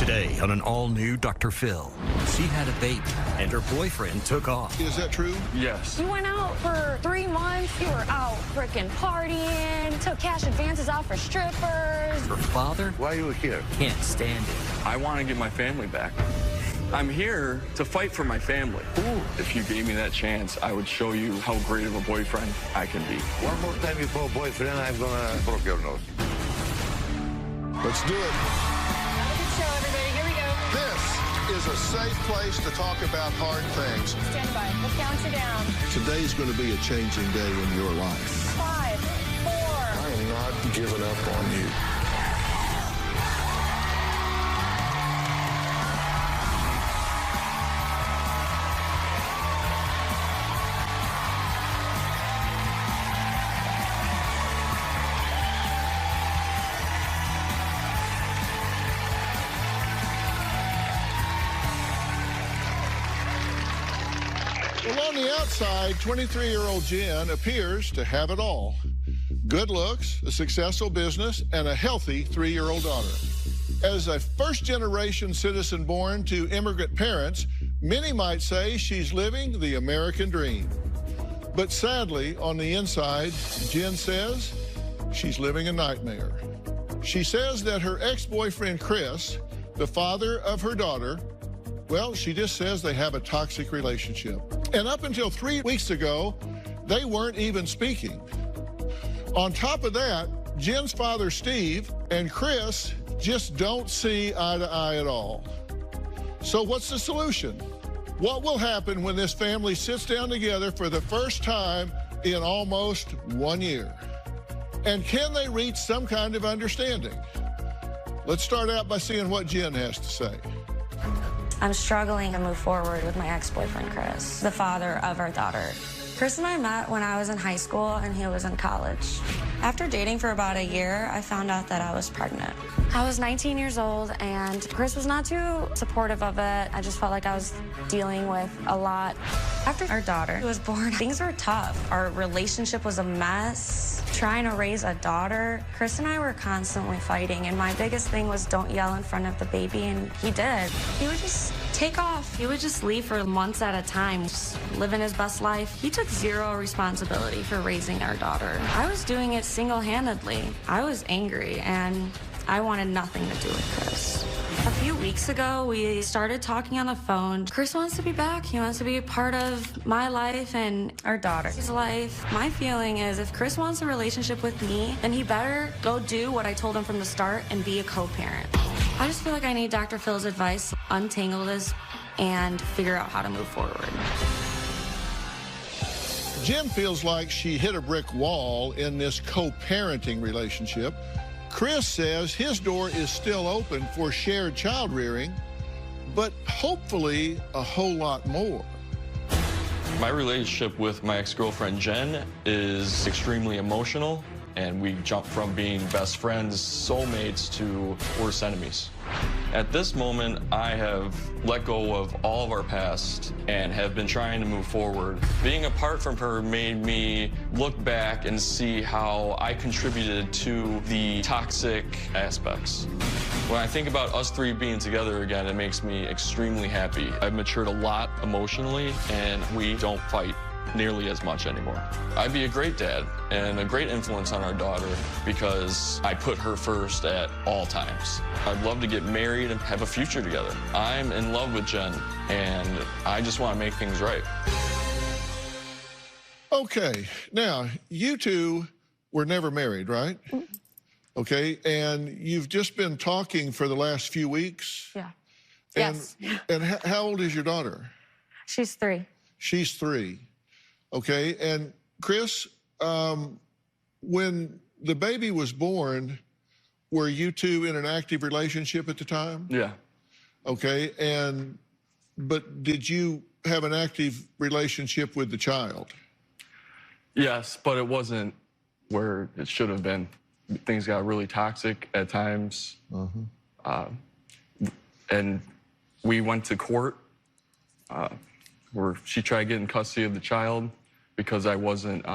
Today on an all-new Dr. Phill, she had a baby and her boyfriend took off. Is that true? Yes. You went out for 3 months. You were out frickin' partying, took cash advances out for strippers. Her father Why are you here? can't stand it. I want to get my family back. I'm here to fight for my family. Ooh. If you gave me that chance, I would show you how great of a boyfriend I can be. One more time you call boyfriend, I'm gonna broke your nose. Let's do it. Have a good show, everybody. Here we go. This is a safe place to talk about hard things. Stand by. Let's count you down. Today's going to be a changing day in your life. 5, 4. I am not giving up on you. Well, on the outside, 23-year-old Jen appears to have it all. Good looks, a successful business, and a healthy 3-year-old daughter. As a first-generation citizen born to immigrant parents, many might say she's living the American dream. But sadly, on the inside, Jen says she's living a nightmare. She says that her ex-boyfriend, Chris, the father of her daughter, well, she just says they have a toxic relationship. And up until 3 weeks ago, they weren't even speaking. On top of that, Jen's father, Steve, and Chris just don't see eye to eye at all. So what's the solution? What will happen when this family sits down together for the first time in almost 1 year? And can they reach some kind of understanding? Let's start out by seeing what Jen has to say. I'm struggling to move forward with my ex-boyfriend, Chris, the father of our daughter. Chris and I met when I was in high school and he was in college. After dating for about a year, I found out that I was pregnant. I was 19 years old and Chris was not too supportive of it. I just felt like I was dealing with a lot. After our daughter was born, things were tough. Our relationship was a mess. Trying to raise a daughter, Chris and I were constantly fighting, and my biggest thing was don't yell in front of the baby, and he did. He would just take off. He would just leave for months at a time, just living his best life. He took zero responsibility for raising our daughter. I was doing it single-handedly. I was angry, and I wanted nothing to do with Chris. A few weeks ago, we started talking on the phone. Chris wants to be back. He wants to be a part of my life and our daughter's life. My feeling is if Chris wants a relationship with me, then he better go do what I told him from the start and be a co-parent. I just feel like I need Dr. Phil's advice, untangle this, and figure out how to move forward. Jen feels like she hit a brick wall in this co-parenting relationship. Chris says his door is still open for shared child rearing, but hopefully a whole lot more. My relationship with my ex-girlfriend, Jen, is extremely emotional, and we jumped from being best friends, soulmates, to worst enemies. At this moment, I have let go of all of our past and have been trying to move forward. Being apart from her made me look back and see how I contributed to the toxic aspects. When I think about us three being together again, it makes me extremely happy. I've matured a lot emotionally, and we don't fight nearly as much anymore. I'd be a great dad and a great influence on our daughter because I put her first at all times. I'd love to get married and have a future together. I'm in love with Jen, and I just want to make things right. Okay, now, you two were never married, right? Okay, and you've just been talking for the last few weeks? Yeah. And, Yes. And how old is your daughter? She's 3. She's 3. Okay, and Chris, when the baby was born, were you two in an active relationship at the time? Yeah. Okay, but did you have an active relationship with the child? Yes, but it wasn't where it should have been. Things got really toxic at times. And we went to court where she tried getting custody of the child because I wasn't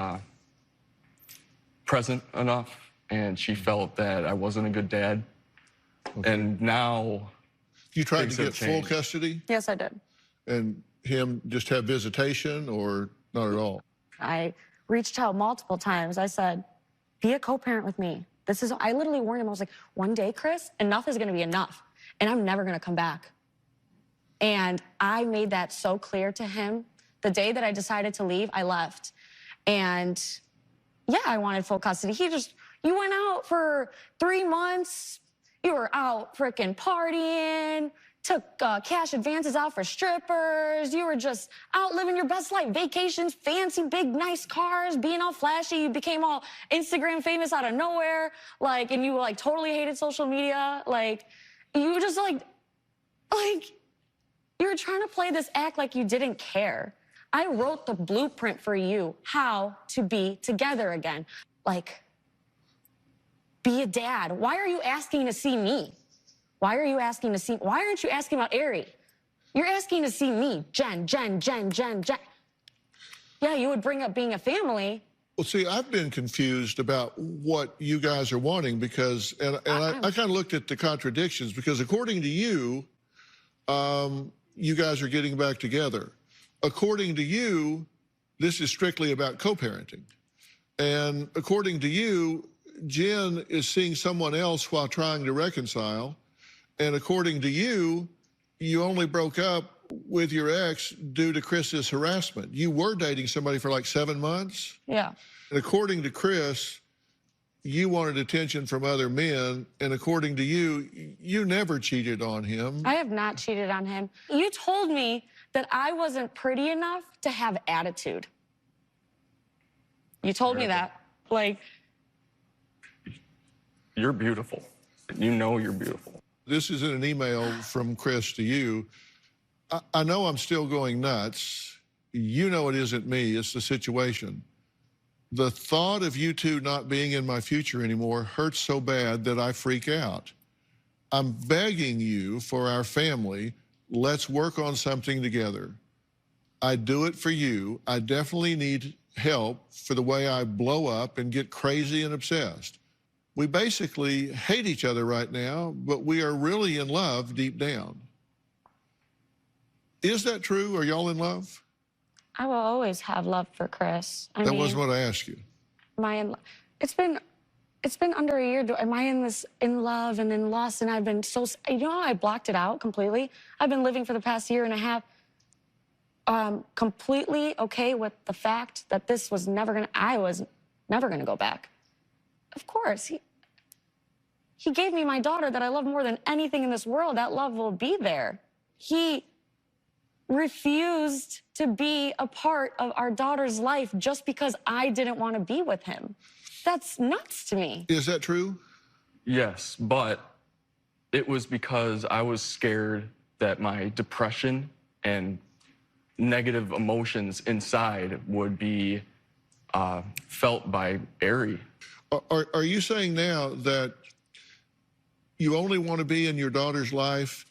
present enough, and she felt that I wasn't a good dad. Okay. And now You tried Things to have get full changed. custody Yes, I did. and him just have visitation, or not at all? I reached out multiple times. I said, be a co-parent with me. I literally warned him. I was like, one day, Chris, enough is going to be enough. And I'm never going to come back. And I made that so clear to him. The day that I decided to leave, I left. And yeah, I wanted full custody. You went out for 3 months. You were out frickin' partying, took cash advances out for strippers. You were just out living your best life. Vacations, fancy, big, nice cars, being all flashy. You became all Instagram famous out of nowhere. And you totally hated social media. You were just you were trying to play this act like you didn't care. I wrote the blueprint for you, how to be together again. Be a dad. Why are you asking to see me? Why aren't you asking about Ari? You're asking to see me, Jen. Yeah, you would bring up being a family. Well, see, I've been confused about what you guys are wanting because, and I kind of looked at the contradictions because according to you, you guys are getting back together. According to you, this is strictly about co-parenting. And according to you, Jen is seeing someone else while trying to reconcile. And according to you, you only broke up with your ex due to Chris's harassment. You were dating somebody for like 7 months. Yeah. And according to Chris, you wanted attention from other men. And according to you, you never cheated on him. I have not cheated on him. You told me that I wasn't pretty enough to have attitude. You told me that. You're beautiful. You know you're beautiful. This is in an email from Chris to you. I know I'm still going nuts. You know it isn't me, it's the situation. The thought of you two not being in my future anymore hurts so bad that I freak out. I'm begging you for our family, let's work on something together. I do it for you. I definitely need help for the way I blow up and get crazy and obsessed. We basically hate each other right now, but we are really in love deep down. Is that true? Are y'all in love? I will always have love for Chris. That wasn't what I asked you. It's been under a year. Am I in love and in lust? And I've been I blocked it out completely. I've been living for the past year and a half completely okay with the fact that I was never gonna go back. Of course, he gave me my daughter that I love more than anything in this world. That love will be there. He refused to be a part of our daughter's life just because I didn't want to be with him. That's nuts to me. Is that true? Yes, but it was because I was scared that my depression and negative emotions inside would be felt by Ari. Are you saying now that you only want to be in your daughter's life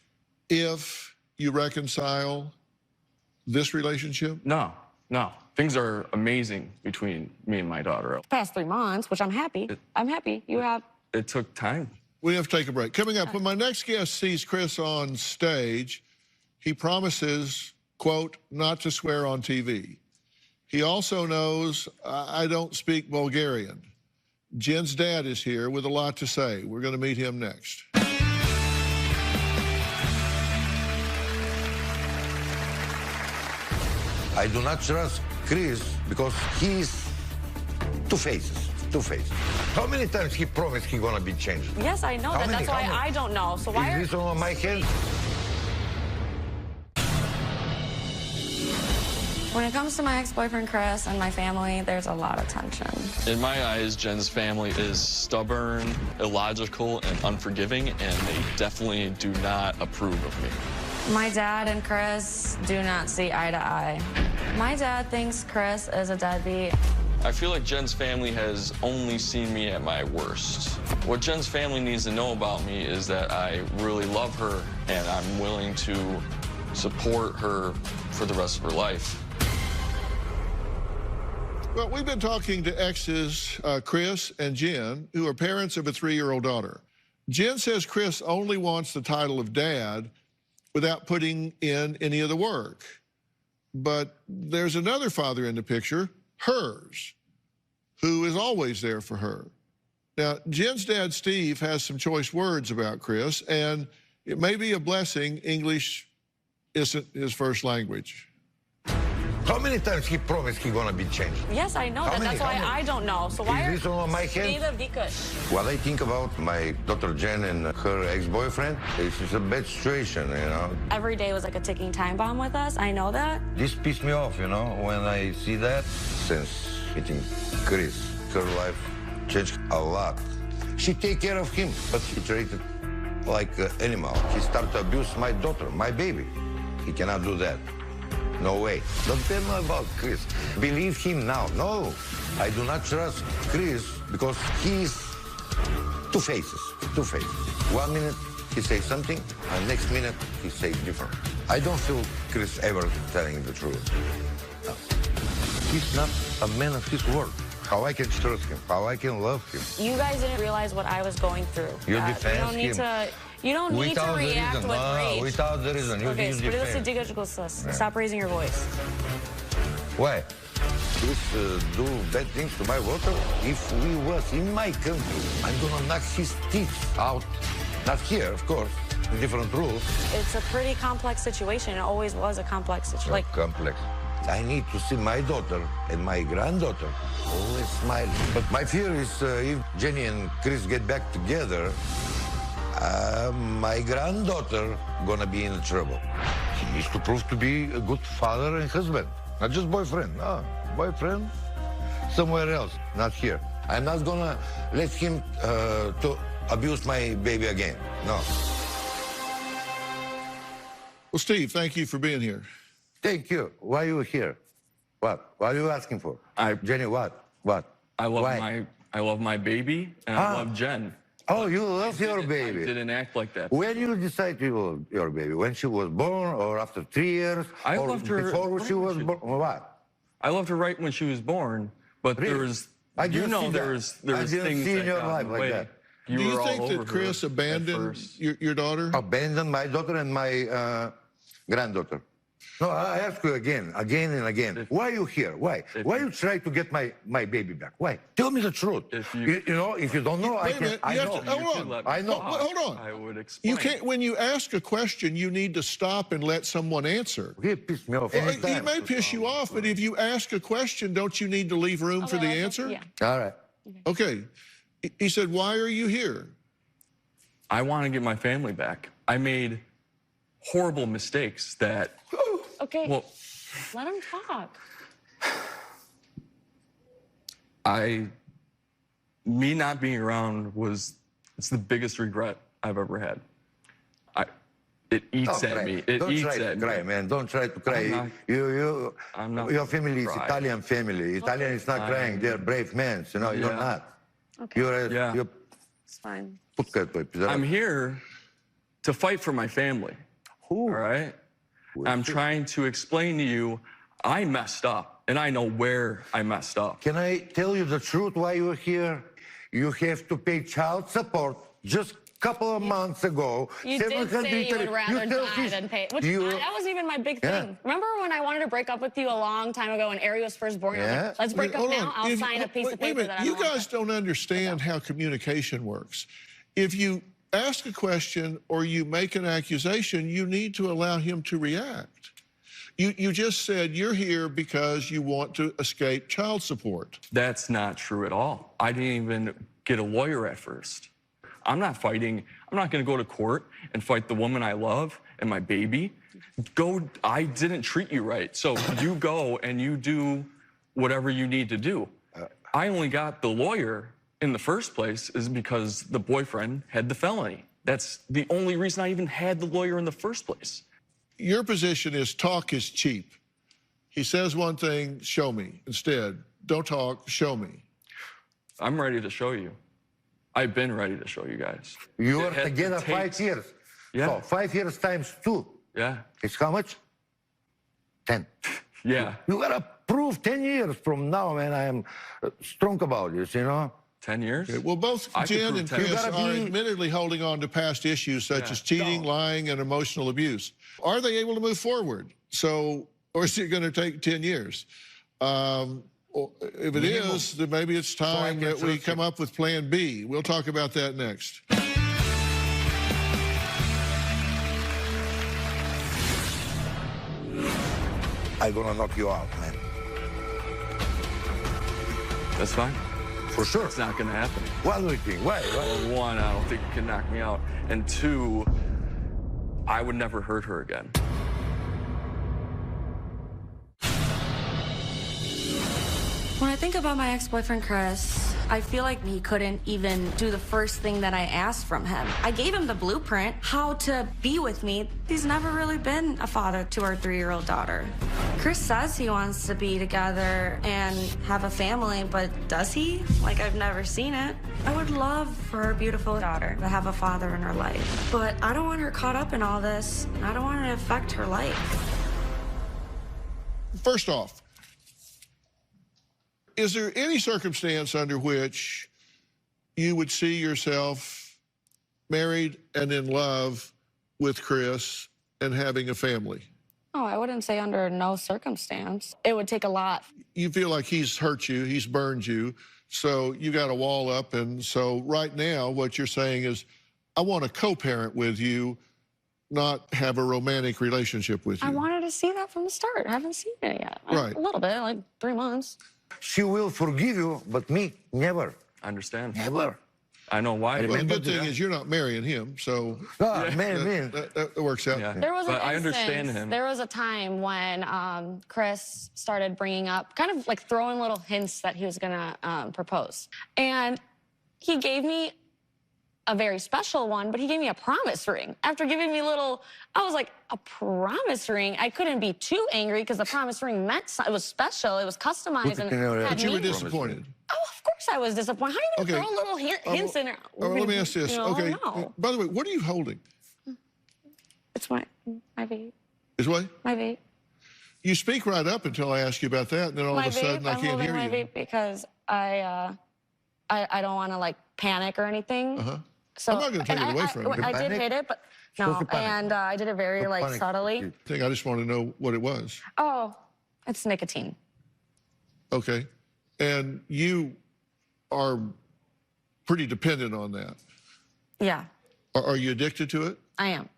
if you reconcile this relationship? No. Things are amazing between me and my daughter. Past 3 months, which I'm happy. I'm happy. It took time. We have to take a break. Coming up, when my next guest sees Chris on stage, he promises, quote, not to swear on TV. He also knows I don't speak Bulgarian. Jen's dad is here with a lot to say. We're going to meet him next. I do not trust Chris because he's two-faced. How many times he promised he's gonna be changed? Yes, I know that. That's why I don't know. So why is this on my head? When it comes to my ex-boyfriend Chris and my family, there's a lot of tension. In my eyes, Jen's family is stubborn, illogical, and unforgiving, and they definitely do not approve of me. My dad and Chris do not see eye to eye. My dad thinks Chris is a deadbeat. I feel like Jen's family has only seen me at my worst. What Jen's family needs to know about me is that I really love her, and I'm willing to support her for the rest of her life. Well, we've been talking to exes, Chris and Jen, who are parents of a 3-year-old daughter. Jen says Chris only wants the title of dad without putting in any of the work. But there's another father in the picture, hers, who is always there for her. Now, Jen's dad, Steve, has some choice words about Chris, and it may be a blessing English isn't his first language. How many times he promised he gonna be changed? Yes, I know that. That's why I don't know. So why Is this on my hand? What I think about my daughter Jen and her ex-boyfriend, it's a bad situation, you know. Every day was like a ticking time bomb with us. I know that. This pissed me off, you know, when I see that. Since meeting Chris, her life changed a lot. She take care of him, but she treated like an animal. He started to abuse my daughter, my baby. He cannot do that. No way. Don't tell me about Chris. Believe him now. No, I do not trust Chris because he's two faces. Two faces. 1 minute he says something, and next minute he says different. I don't feel Chris ever telling the truth. No. He's not a man of his word. How I can trust him? How I can love him? You guys didn't realize what I was going through. You defend him. You don't need to react with rage. Without the reason. Okay, stop raising your voice. Why? Chris do bad things to my daughter? If we was in my country, I'm gonna knock his teeth out. Not here, of course. Different rules. It's a pretty complex situation. It always was a complex situation. Like complex. I need to see my daughter and my granddaughter always smiling. But my fear is if Jenny and Chris get back together, my granddaughter gonna be in trouble. He needs to prove to be a good father and husband, not just boyfriend. No, boyfriend somewhere else, not here. I'm not gonna let him to abuse my baby again. No. Well, Steve, thank you for being here. Thank you. Why are you here? What? What are you asking for? Jenny, what? What? I love my baby, and I love Jen. Oh, you love your baby. I didn't act like that. When you decide you love your baby? When she was born, or after 3 years? I or loved her before she was born? What? I loved her right when she was born, but really? there was, there was things in that your got life in the like way. that. Do you think that Chris abandoned your daughter? Abandoned my daughter and my granddaughter. No, I ask you again and again. Why are you here? Why? Why you try to get my baby back? Why? Tell me the truth. You know, if you don't know, I know. I know. Hold on. I would explain. You can't. When you ask a question, you need to stop and let someone answer. He pissed me off. Well, it may piss you off, but if you ask a question, don't you need to leave room for the answer? Yeah. All right. Okay. He said, "Why are you here?" I want to get my family back. I made horrible mistakes that. Okay, well, let him talk. Me not being around it's the biggest regret I've ever had. It eats at me. It Don't eats try at to cry, me. man. Don't try to cry. I'm not your family is cry. Italian family. Italian is not crying. They're brave men. You know, you're not. Okay. You're It's fine. I'm here to fight for my family. All right? I'm trying to explain to you, I messed up, and I know where I messed up. Can I tell you the truth why you're here? You have to pay child support just a couple of months ago. You did say you would rather die than pay. That was even my big thing. Remember when I wanted to break up with you a long time ago when Ari was first born? I was like, let's break up now. I'll sign a piece of paper that I don't You guys don't understand how communication works. If you ask a question or you make an accusation, you need to allow him to react. You just said you're here because you want to escape child support. That's not true at all. I didn't even get a lawyer at first. I'm not fighting. I'm not going to go to court and fight the woman I love and my baby. I didn't treat you right. So you go and you do whatever you need to do. I only got the lawyer in the first place is because the boyfriend had the felony. That's the only reason I even had the lawyer in the first place. Your position is talk is cheap. He says one thing, show me. Instead, don't talk, show me. I'm ready to show you. I've been ready to show you guys. You are together 5 years. Yeah. So 5 years times 2. Yeah. It's how much? 10. Yeah. You gotta prove 10 years from now, man. I am strong about this, you know? 10 years? Okay, well, both I could Jen prove and 10 Chris years. are admittedly holding on to past issues such as cheating, lying, and emotional abuse. Are they able to move forward? So, or is it going to take 10 years? If it is, then maybe it's time that we come up with Plan B. We'll talk about that next. I'm gonna knock you out, man. That's fine. For sure. It's not going to happen. What do you think? Why? Well, one, I don't think you can knock me out. And two, I would never hurt her again. When I think about my ex-boyfriend, Chris, I feel like he couldn't even do the first thing that I asked from him. I gave him the blueprint, how to be with me. He's never really been a father to our 3-year-old daughter. Chris says he wants to be together and have a family, but does he? Like, I've never seen it. I would love for our beautiful daughter to have a father in her life, but I don't want her caught up in all this. I don't want it to affect her life. First off, is there any circumstance under which you would see yourself married and in love with Chris and having a family? Oh, I wouldn't say under no circumstance. It would take a lot. You feel like he's hurt you, he's burned you, so you got a wall up, and so right now what you're saying is, I want to co-parent with you, not have a romantic relationship with you. I wanted to see that from the start. I haven't seen it yet. Right. A little bit, like 3 months. She will forgive you, but me, never. I understand. Never. I know why. Well, the good thing is you're not marrying him, so Man. that works out. Yeah. There was an But I instance, understand him. There was a time when Chris started bringing up, kind of like throwing little hints that he was gonna propose. And he gave me a very special one, but he gave me a promise ring. After giving me little, I was like, a promise ring? I couldn't be too angry because the promise ring meant it was special, it was customized. And had But you were meaning. disappointed. Oh, of course I was disappointed. How do you Okay. throw little hints in there? Let me ask this. You know, Okay. no. By the way, what are you holding? It's my vape. Is what? My vape. You speak right up until I ask you about that, and then all My of a sudden vape, I I'm can't holding hear my you. vape because I don't want to like panic or anything. Uh-huh. So I'm not gonna take and it away from you. I did hit it, but no, to panic. and I did it very like panic. subtly. I just want to know what it was. Oh, it's nicotine. Okay. And you are pretty dependent on that. Yeah, Are you addicted to it? I am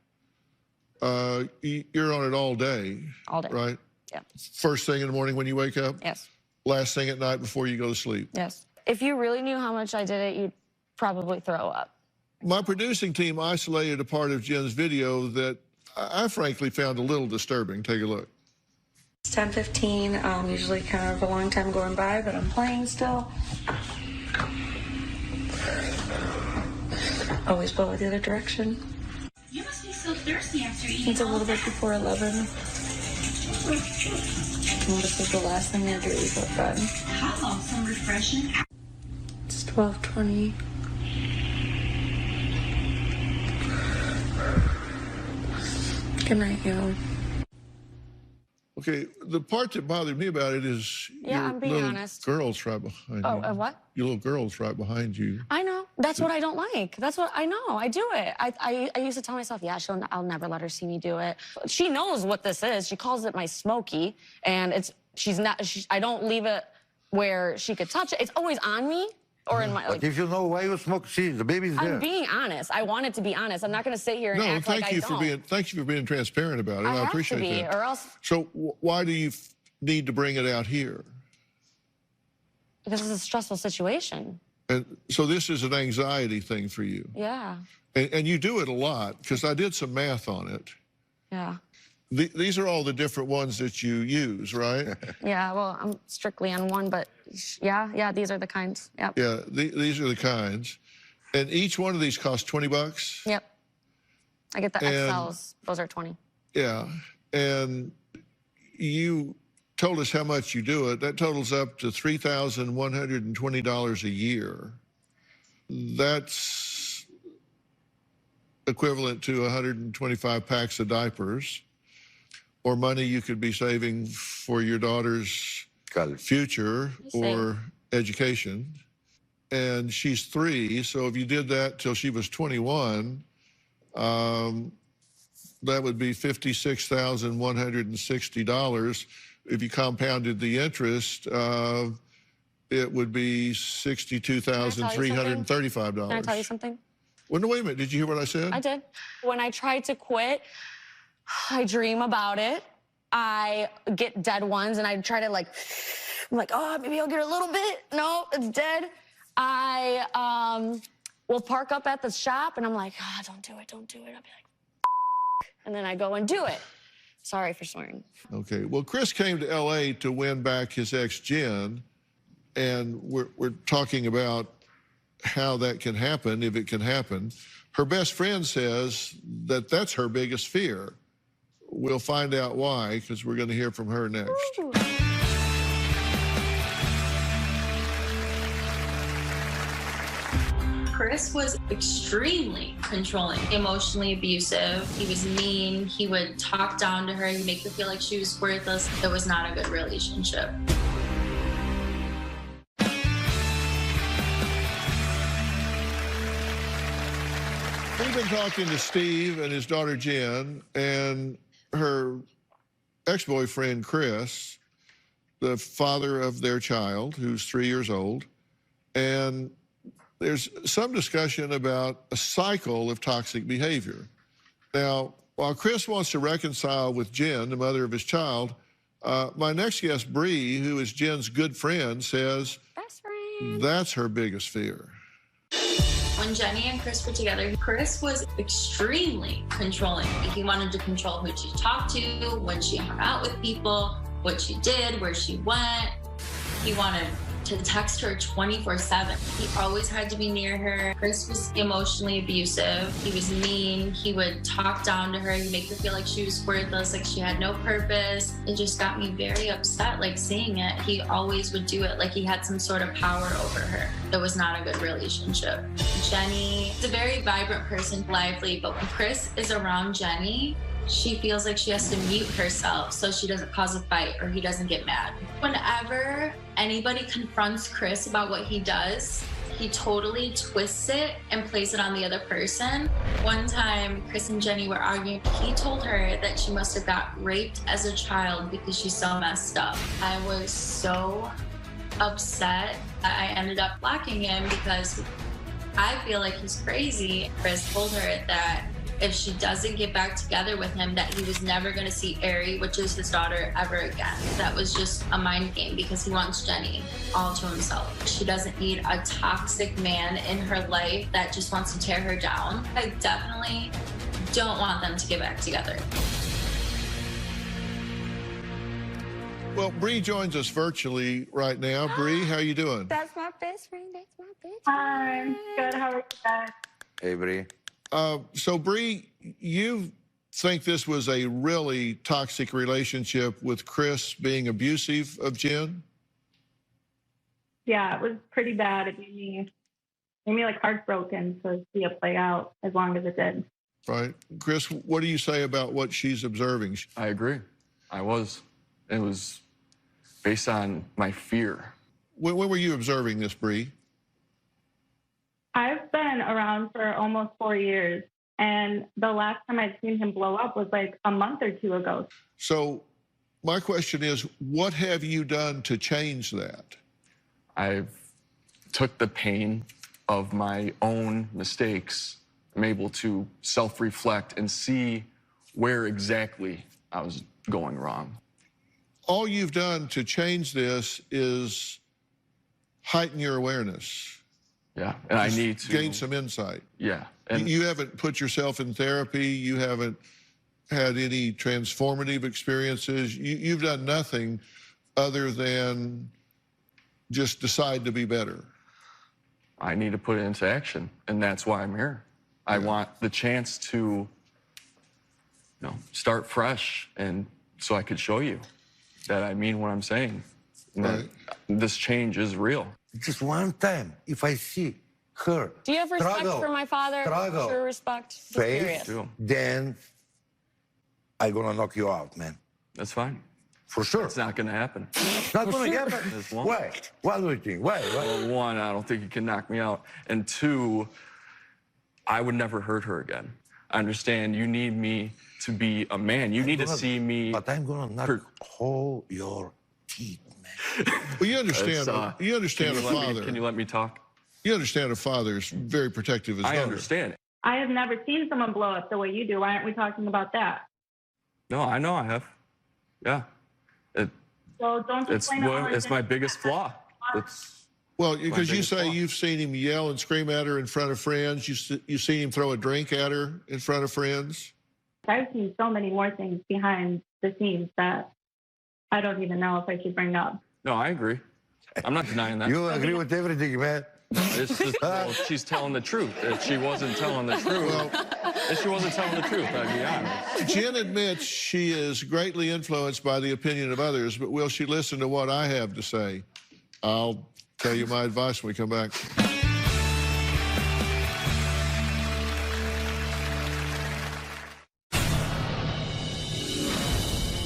You're on it all day, all day. right? Yeah. First thing in the morning when you wake up? Yes. Last thing at night before you go to sleep? Yes. If you really knew how much I did it, you'd probably throw up. My producing team isolated a part of Jen's video that I frankly found a little disturbing. Take a look. It's 10:15, usually kind of a long time going by, but I'm playing still. Always blow it the other direction. You must be so thirsty after eating. It's a little bit before 11. And this is the last thing I do before bed. How? Some refreshing. It's 12:20. Good night, y'all. Okay, the part that bothered me about it is Yeah, your I'm being little honest. girl's right behind Oh, you. what? Your little girl's right behind you. I know. That's what I don't like. That's what I know. I do it. I used to tell myself, yeah, I'll never let her see me do it. She knows what this is. She calls it my smoky, and I don't leave it where she could touch it. It's always on me or in my. But if you know why you smoke, see, the baby's there. I'm being honest. I wanted to be honest. I'm not going to sit here and No, act thank like you I for don't. being transparent about it. I I have appreciate to be, that. or else So why do you need to bring it out here? because it's a stressful situation. And so this is an anxiety thing for you, Yeah, and you do it a lot because I did some math on it. yeah, These are all the different ones that you use, right? yeah. Well, I'm strictly on one, but yeah. These are the kinds. Yep. Yeah, these are the kinds, and each one of these costs $20. Yep. I get the And- XLs. Those are 20. Yeah, and you told us how much you do it. That totals up to $3,120 a year. That's equivalent to 125 packs of diapers, or money you could be saving for your daughter's College. future or education. and she's 3. So if you did that till she was 21, that would be $56,160. If you compounded the interest, it would be $62,335. Can I tell you something? Well, no, wait a minute. Did you hear what I said? I did. When I tried to quit, I dream about it. I get dead ones, and I try to I'm like, oh, maybe I'll get a little bit. No, it's dead. I will park up at the shop, and I'm like, oh, don't do it. I'll be like, and then I go and do it. Sorry for swearing. Okay. Well, Chris came to L.A. to win back his ex, Jen, and we're talking about how that can happen, if it can happen. Her best friend says that that's her biggest fear. We'll find out why, because we're going to hear from her next. Ooh. Chris was extremely controlling, emotionally abusive. He was mean. He would talk down to her. He'd make her feel like she was worthless. It was not a good relationship. We've been talking to Steve and his daughter Jen and her ex-boyfriend Chris, the father of their child, who's 3 years old. And there's some discussion about a cycle of toxic behavior. Now, while Chris wants to reconcile with Jen, the mother of his child, my next guest, Bree, who is Jen's good friend, says Best friend. That's her biggest fear. When Jenny and Chris were together, Chris was extremely controlling. He wanted to control who she talked to, when she hung out with people, what she did, where she went. He wanted to text her 24/7. He always had to be near her. Chris was emotionally abusive. He was mean. He would talk down to her. He'd make her feel like she was worthless, like she had no purpose. It just got me very upset, seeing it. He always would do it like he had some sort of power over her. It was not a good relationship. Jenny is a very vibrant person, lively, but when Chris is around Jenny, she feels like she has to mute herself so she doesn't cause a fight or he doesn't get mad. Whenever anybody confronts Chris about what he does, he totally twists it and plays it on the other person. One time, Chris and Jenny were arguing. He told her that she must have got raped as a child because she's so messed up. I was so upset that I ended up blocking him because I feel like he's crazy. Chris told her that if she doesn't get back together with him, that he was never going to see Ari, which is his daughter, ever again. That was just a mind game because he wants Jenny all to himself. She doesn't need a toxic man in her life that just wants to tear her down. I definitely don't want them to get back together. Well, Bree joins us virtually right now. Bree, how you doing? That's my best friend. That's my best friend. Hi, good. How are you guys? Hey, Bree. So, Bree, you think this was a really toxic relationship with Chris being abusive of Jen? Yeah, it was pretty bad. It made me heartbroken to see it play out as long as it did. Right. Chris, what do you say about what she's observing? I agree. It was based on my fear. When were you observing this, Bree? I've been around for almost 4 years, and the last time I'd seen him blow up was a month or two ago. So my question is, what have you done to change that? I've took the pain of my own mistakes. I'm able to self-reflect and see where exactly I was going wrong. All you've done to change this is heighten your awareness. Yeah, and I need to gain some insight. Yeah. And you haven't put yourself in therapy. You haven't had any transformative experiences. You've done nothing other than just decide to be better. I need to put it into action, and that's why I'm here. I want the chance to, start fresh, and so I could show you that I mean what I'm saying. And that this change is real. Just one time, if I see her Do you have respect struggle, for my father? struggle, True respect. Just faith, curious. then I'm gonna knock you out, man. That's fine. For sure. It's not going to happen. It's not going to happen. As long- Why? Why do you think? Why? Well, one, I don't think you can knock me out. And two, I would never hurt her again. I understand you need me to be a man. You need to see me. But I'm going to knock hole your teeth, man. Well, you understand. You understand a father. Can you let me talk? You understand a father is very protective of his I daughter. understand. I have never seen someone blow up the way you do. Why aren't we talking about that? No, I know I have. Yeah. So don't just blame it on It's my biggest flaw. Well, because you biggest say flaw. you've seen him yell and scream at her in front of friends. You've seen him throw a drink at her in front of friends. I've seen so many more things behind the scenes that I don't even know if I should bring up. No, I agree. I'm not denying that. You agree with everything, man. It's just, well, she's telling the truth. If she wasn't telling the truth, I'd be honest. Jen admits she is greatly influenced by the opinion of others, but will she listen to what I have to say? I'll tell you my advice when we come back.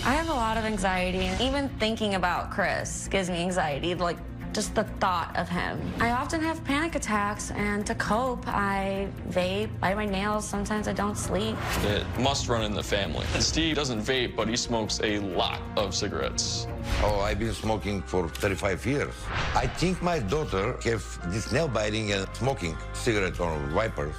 I have a lot of anxiety, and even thinking about Chris gives me anxiety, like just the thought of him. I often have panic attacks, and to cope, I vape, bite my nails, sometimes I don't sleep. It must run in the family. Steve doesn't vape, but he smokes a lot of cigarettes. Oh, I've been smoking for 35 years. I think my daughter have this nail biting and smoking cigarette or wipers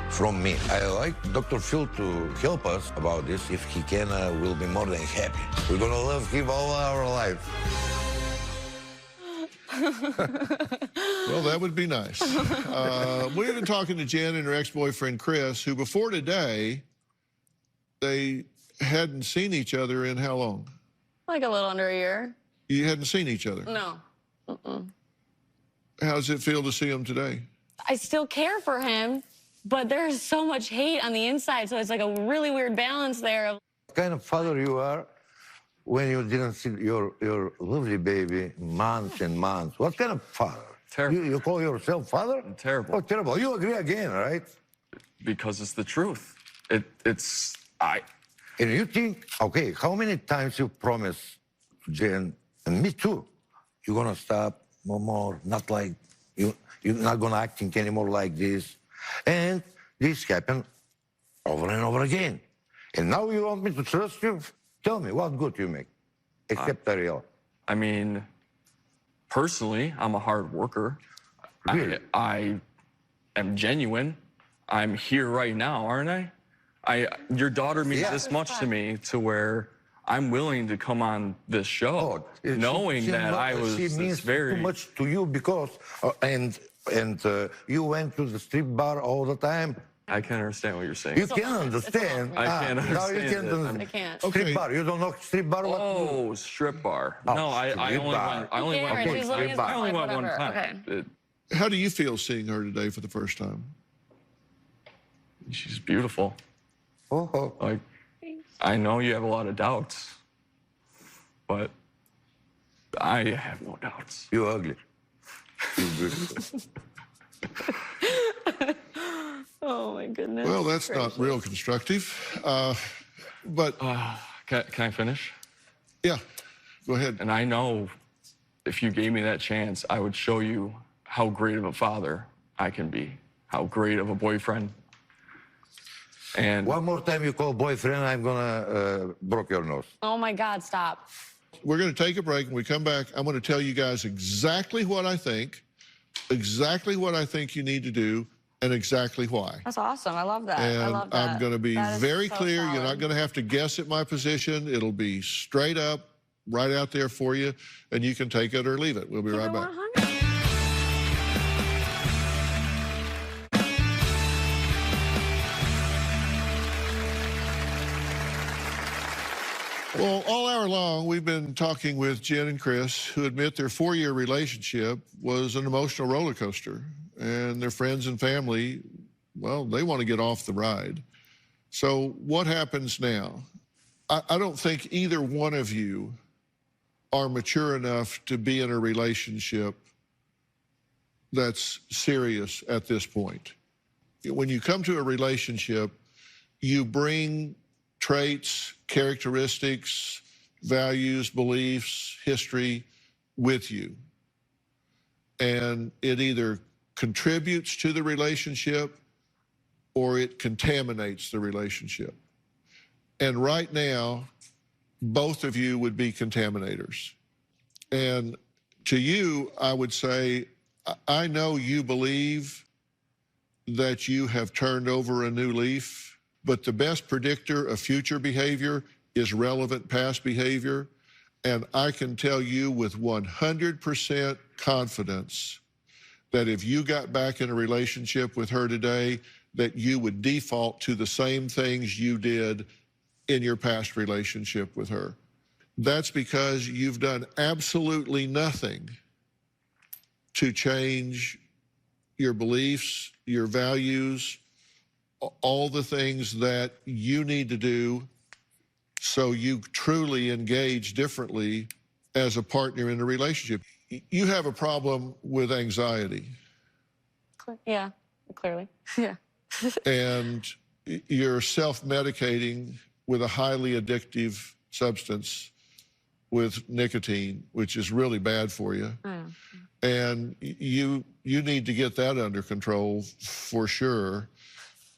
from me. I like Dr. Phill to help us about this. If he can, we'll be more than happy. We're gonna love him all our life. Well, that would be nice. We've been talking to Jen and her ex-boyfriend, Chris, who before today, they hadn't seen each other in how long? Like a little under a year. You hadn't seen each other? No. How does it feel to see him today? I still care for him, but there's so much hate on the inside, so it's like a really weird balance there. What kind of father you are when you didn't see your lovely baby months and months? What kind of father? Terrible. You call yourself father? Terrible. Oh, terrible. You agree again, right? Because it's the truth. And you think, okay, how many times you promise to Jen, and me too, you're gonna stop, no more, not like, you're not gonna acting anymore like this. And this happened over and over again. And now you want me to trust you? Tell me, what good you make, except the real? I mean, personally, I'm a hard worker. Really? I am genuine. I'm here right now, aren't I? Your daughter means this much to me, to where I'm willing to come on this show, knowing that I was She means too much to you because, you went to the strip bar all the time. I can understand what you're saying. You can understand. I can't Now you understand can't it. understand. I can't. Okay. Strip bar. You don't know strip bar? What? Oh, strip bar. Oh, No, I strip only bar. went. I only went Karen, one she's time. living his I only life, went one whatever. time. Okay. How do you feel seeing her today for the first time? She's beautiful. Oh, Like, I know you have a lot of doubts, but I have no doubts. you're ugly. You're beautiful. Oh, my goodness. Well, that's not real constructive. But Can I finish? yeah, go ahead. And I know if you gave me that chance, I would show you how great of a father I can be, how great of a boyfriend. And One more time you call boyfriend, I'm gonna broke your nose. Oh, my God, stop. We're going to take a break. When we come back, I'm going to tell you guys exactly what I think you need to do, and exactly why. That's awesome. I love that. And I love that. I'm going to be That is very so clear. You're solid. not going to have to guess at my position. It'll be straight up, right out there for you, and you can take it or leave it. We'll be right back. 100. Well, all hour long, we've been talking with Jen and Chris, who admit their 4-year relationship was an emotional roller coaster, and their friends and family, well, they want to get off the ride. So what happens now? I don't think either one of you are mature enough to be in a relationship that's serious at this point. When you come to a relationship, you bring traits, characteristics, values, beliefs, history with you. And it either contributes to the relationship or it contaminates the relationship. And right now, both of you would be contaminators. And to you, I would say, I know you believe that you have turned over a new leaf, but the best predictor of future behavior is relevant past behavior. And I can tell you with 100% confidence that if you got back in a relationship with her today, that you would default to the same things you did in your past relationship with her. That's because you've done absolutely nothing to change your beliefs, your values, all the things that you need to do so you truly engage differently as a partner in a relationship. You have a problem with anxiety. Yeah, clearly. Yeah. And you're self-medicating with a highly addictive substance with nicotine, which is really bad for you. Mm. And you need to get that under control for sure,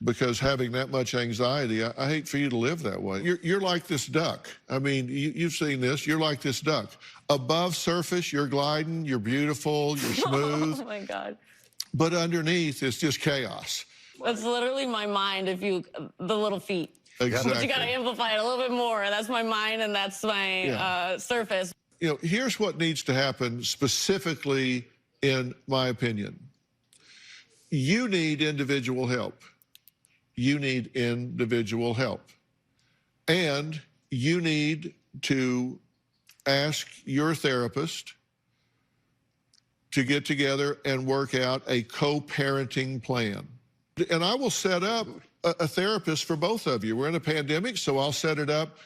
because having that much anxiety, I hate for you to live that way. You're like this duck. I mean, you've seen this. You're like this duck. Above surface, you're gliding, you're beautiful, you're smooth. Oh, my God. But underneath, it's just chaos. That's literally my mind, the little feet. Exactly. But you got to amplify it a little bit more. That's my mind, and that's my surface. You know, here's what needs to happen specifically, in my opinion. You need individual help. You need individual help. And you need to ask your therapist to get together and work out a co-parenting plan. And I will set up a therapist for both of you. We're in a pandemic, so I'll set it up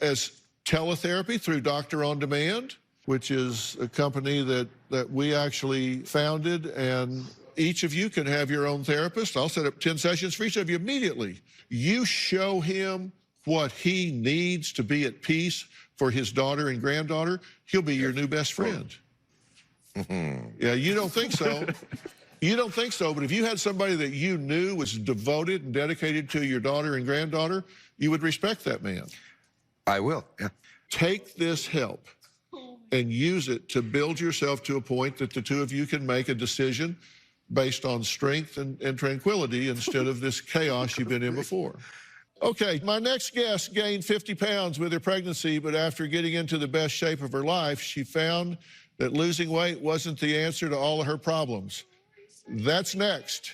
as teletherapy through Doctor on Demand, which is a company that we actually founded, and each of you can have your own therapist. I'll set up 10 sessions for each of you immediately. You show him what he needs to be at peace for his daughter and granddaughter, he'll be your new best friend. Yeah, you don't think so. You don't think so, but if you had somebody that you knew was devoted and dedicated to your daughter and granddaughter, you would respect that man. I will, yeah. Take this help and use it to build yourself to a point that the two of you can make a decision based on strength and tranquility instead of this chaos you've been in before. Okay, my next guest gained 50 pounds with her pregnancy, but after getting into the best shape of her life, she found that losing weight wasn't the answer to all of her problems. That's next.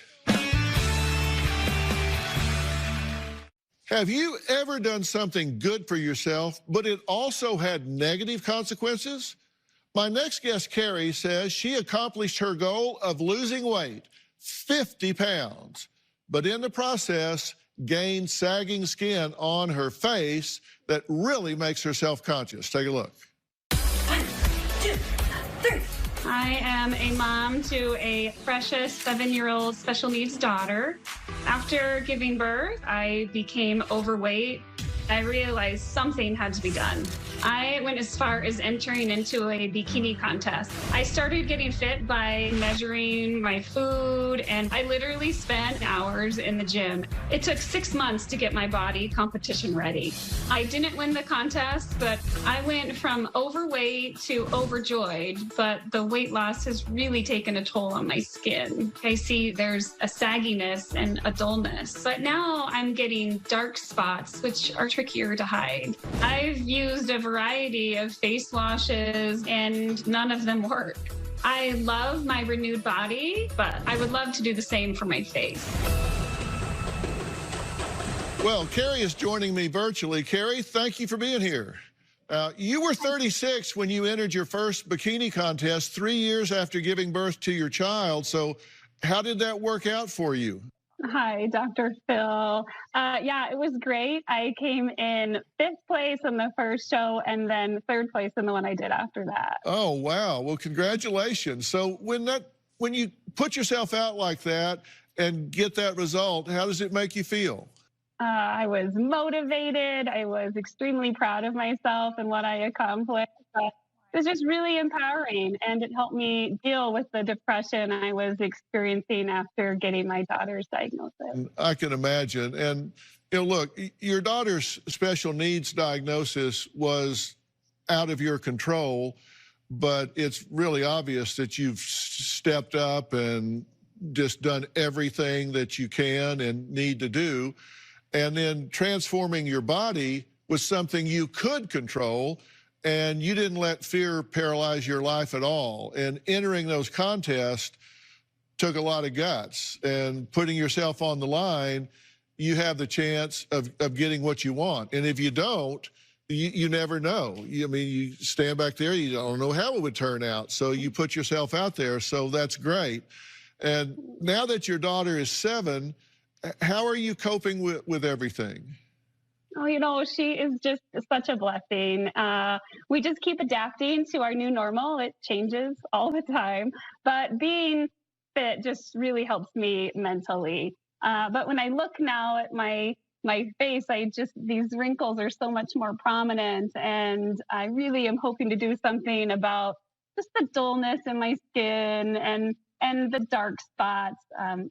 Have you ever done something good for yourself, but it also had negative consequences? My next guest, Carrie, says she accomplished her goal of losing weight, 50 pounds, but in the process, gained sagging skin on her face that really makes her self-conscious. Take a look. 1, 2, 3. I am a mom to a precious 7-year-old special needs daughter. After giving birth, I became overweight. I realized something had to be done. I went as far as entering into a bikini contest. I started getting fit by measuring my food, and I literally spent hours in the gym. It took 6 months to get my body competition ready. I didn't win the contest, but I went from overweight to overjoyed, but the weight loss has really taken a toll on my skin. I see there's a sagginess and a dullness, but now I'm getting dark spots, which are trickier to hide. I've used a variety of face washes and none of them work. I love my renewed body, but I would love to do the same for my face. Well, Carrie is joining me virtually. Carrie, thank you for being here. You were 36 when you entered your first bikini contest 3 years after giving birth to your child. So how did that work out for you? Hi, Dr. Phill. Yeah, it was great. I came in 5th place in the first show and then 3rd place in the one I did after that. Oh, wow. Well, congratulations. So when you put yourself out like that and get that result, how does it make you feel? I was motivated. I was extremely proud of myself and what I accomplished. It was just really empowering, and it helped me deal with the depression I was experiencing after getting my daughter's diagnosis. I can imagine. And, look, your daughter's special needs diagnosis was out of your control, but it's really obvious that you've stepped up and just done everything that you can and need to do. And then transforming your body was something you could control, and you didn't let fear paralyze your life at all. And entering those contests took a lot of guts, and putting yourself on the line, you have the chance of getting what you want. And if you don't, you never know. You stand back there, you don't know how it would turn out. So you put yourself out there. So that's great. And now that your daughter is 7, how are you coping with everything? Oh, she is just such a blessing. We just keep adapting to our new normal. It changes all the time. But being fit just really helps me mentally. But when I look now at my face, these wrinkles are so much more prominent. And I really am hoping to do something about just the dullness in my skin and the dark spots.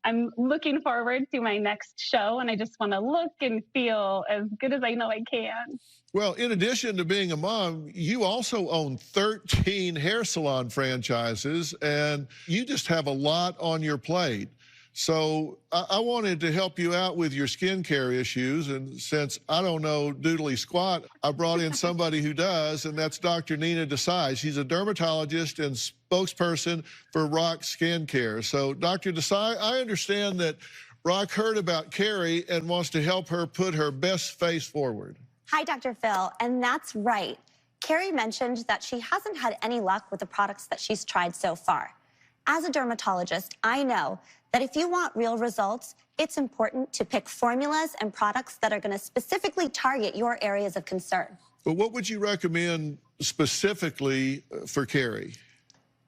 I'm looking forward to my next show, and I just want to look and feel as good as I know I can. Well, in addition to being a mom, you also own 13 hair salon franchises, and you just have a lot on your plate. So I wanted to help you out with your skincare issues, and since I don't know doodly squat, I brought in somebody who does, and that's Dr. Nina Desai. She's a dermatologist and spokesperson for Rock Skincare. So, Dr. Desai, I understand that Rock heard about Carrie and wants to help her put her best face forward. Hi, Dr. Phill, and that's right. Carrie mentioned that she hasn't had any luck with the products that she's tried so far. As a dermatologist, I know that if you want real results, it's important to pick formulas and products that are going to specifically target your areas of concern. But what would you recommend specifically for Carrie?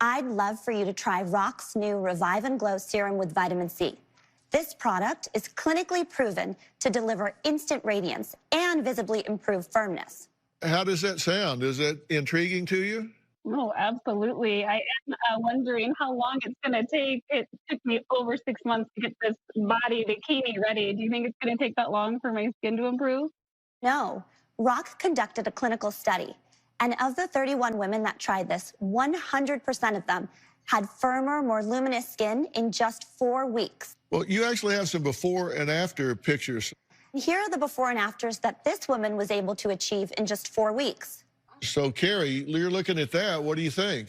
I'd love for you to try Rock's new Revive and Glow Serum with vitamin C. This product is clinically proven to deliver instant radiance and visibly improve firmness. How does that sound? Is that intriguing to you? Oh, absolutely. I am wondering how long it's going to take. It took me over 6 months to get this body bikini ready. Do you think it's going to take that long for my skin to improve? No. Rock conducted a clinical study, and of the 31 women that tried this, 100% of them had firmer, more luminous skin in just 4 weeks. Well, you actually have some before and after pictures. Here are the before and afters that this woman was able to achieve in just 4 weeks. So, Carrie, you're looking at that. What do you think?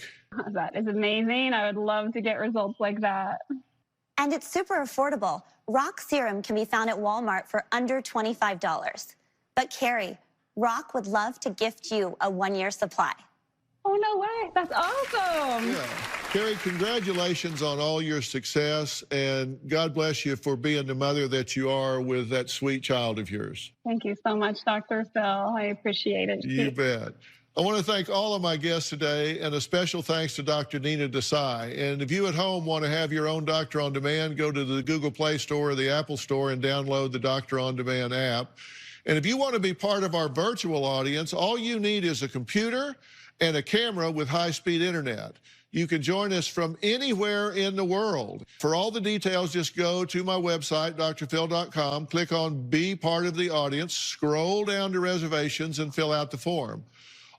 That is amazing. I would love to get results like that. And it's super affordable. Rock Serum can be found at Walmart for under $25. But, Carrie, Rock would love to gift you a 1-year supply. Oh, no way. That's awesome. Yeah. Carrie, congratulations on all your success, and God bless you for being the mother that you are with that sweet child of yours. Thank you so much, Dr. Phill. I appreciate it. You bet. I want to thank all of my guests today, and a special thanks to Dr. Nina Desai. And if you at home want to have your own Doctor on Demand, go to the Google Play Store or the Apple Store and download the Doctor on Demand app. And if you want to be part of our virtual audience, all you need is a computer and a camera with high-speed internet. You can join us from anywhere in the world. For all the details, just go to my website, drphill.com, click on Be Part of the Audience, scroll down to reservations, and fill out the form.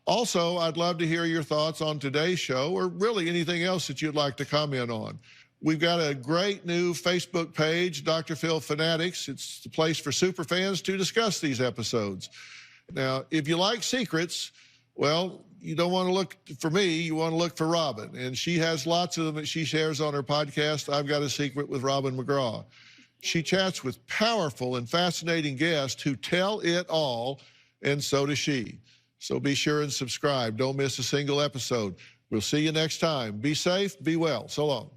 Also, I'd love to hear your thoughts on today's show, or really anything else that you'd like to comment on. We've got a great new Facebook page, Dr. Phill Fanatics. It's the place for superfans to discuss these episodes. Now, if you like secrets, well, you don't want to look for me, you want to look for Robin. And she has lots of them that she shares on her podcast, I've Got a Secret with Robin McGraw. She chats with powerful and fascinating guests who tell it all, and so does she. So be sure and subscribe. Don't miss a single episode. We'll see you next time. Be safe, be well. So long.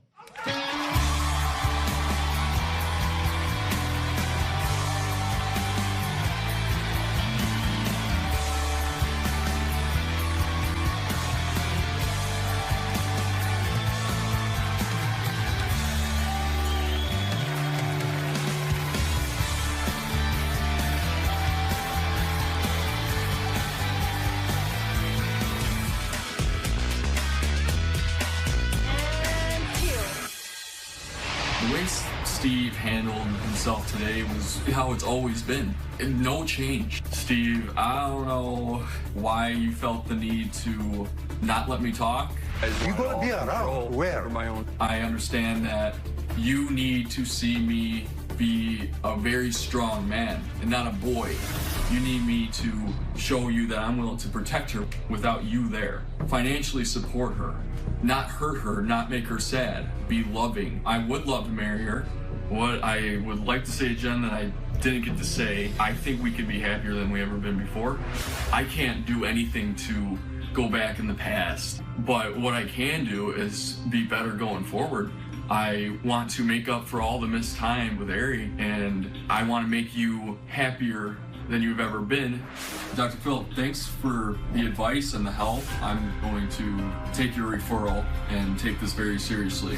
Steve handled himself today was how it's always been. And no change. Steve, I don't know why you felt the need to not let me talk. You're gonna be around where? I understand that you need to see me be a very strong man and not a boy. You need me to show you that I'm willing to protect her without you there. Financially support her, not hurt her, not make her sad, be loving. I would love to marry her. What I would like to say to Jen that I didn't get to say, I think we could be happier than we ever been before. I can't do anything to go back in the past, but what I can do is be better going forward. I want to make up for all the missed time with Ari, and I want to make you happier than you've ever been. Dr. Phill, thanks for the advice and the help. I'm going to take your referral and take this very seriously.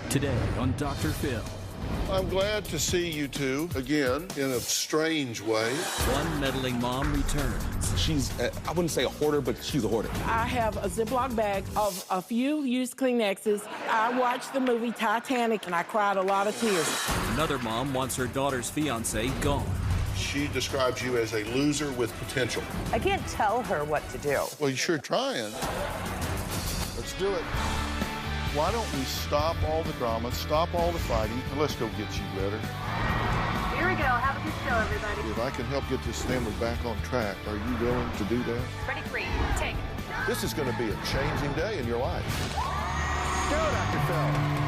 Today on Dr. Phill. I'm glad to see you two again in a strange way. One meddling mom returns. She's, I wouldn't say a hoarder, but she's a hoarder. I have a Ziploc bag of a few used Kleenexes. I watched the movie Titanic and I cried a lot of tears. Another mom wants her daughter's fiance gone. She describes you as a loser with potential. I can't tell her what to do. Well, you're sure trying. Let's do it. Why don't we stop all the drama, stop all the fighting, and let's go get you better. Here we go. Have a good show, everybody. If I can help get this family back on track, are you willing to do that? Ready, 3, take. This is going to be a changing day in your life. Go, Dr. Phill.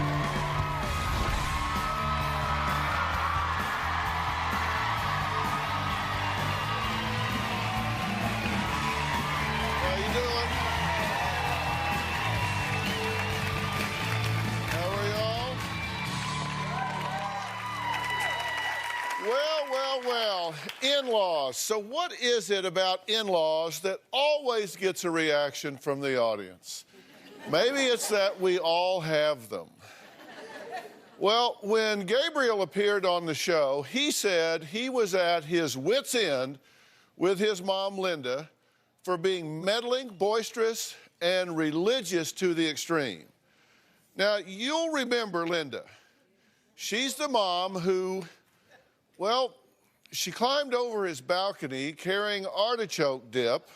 Well, in-laws. So what is it about in-laws that always gets a reaction from the audience? Maybe it's that we all have them. Well, when Gabriel appeared on the show, he said he was at his wit's end with his mom, Linda, for being meddling, boisterous, and religious to the extreme. Now, you'll remember Linda. She's the mom who, well, she climbed over his balcony carrying artichoke dip.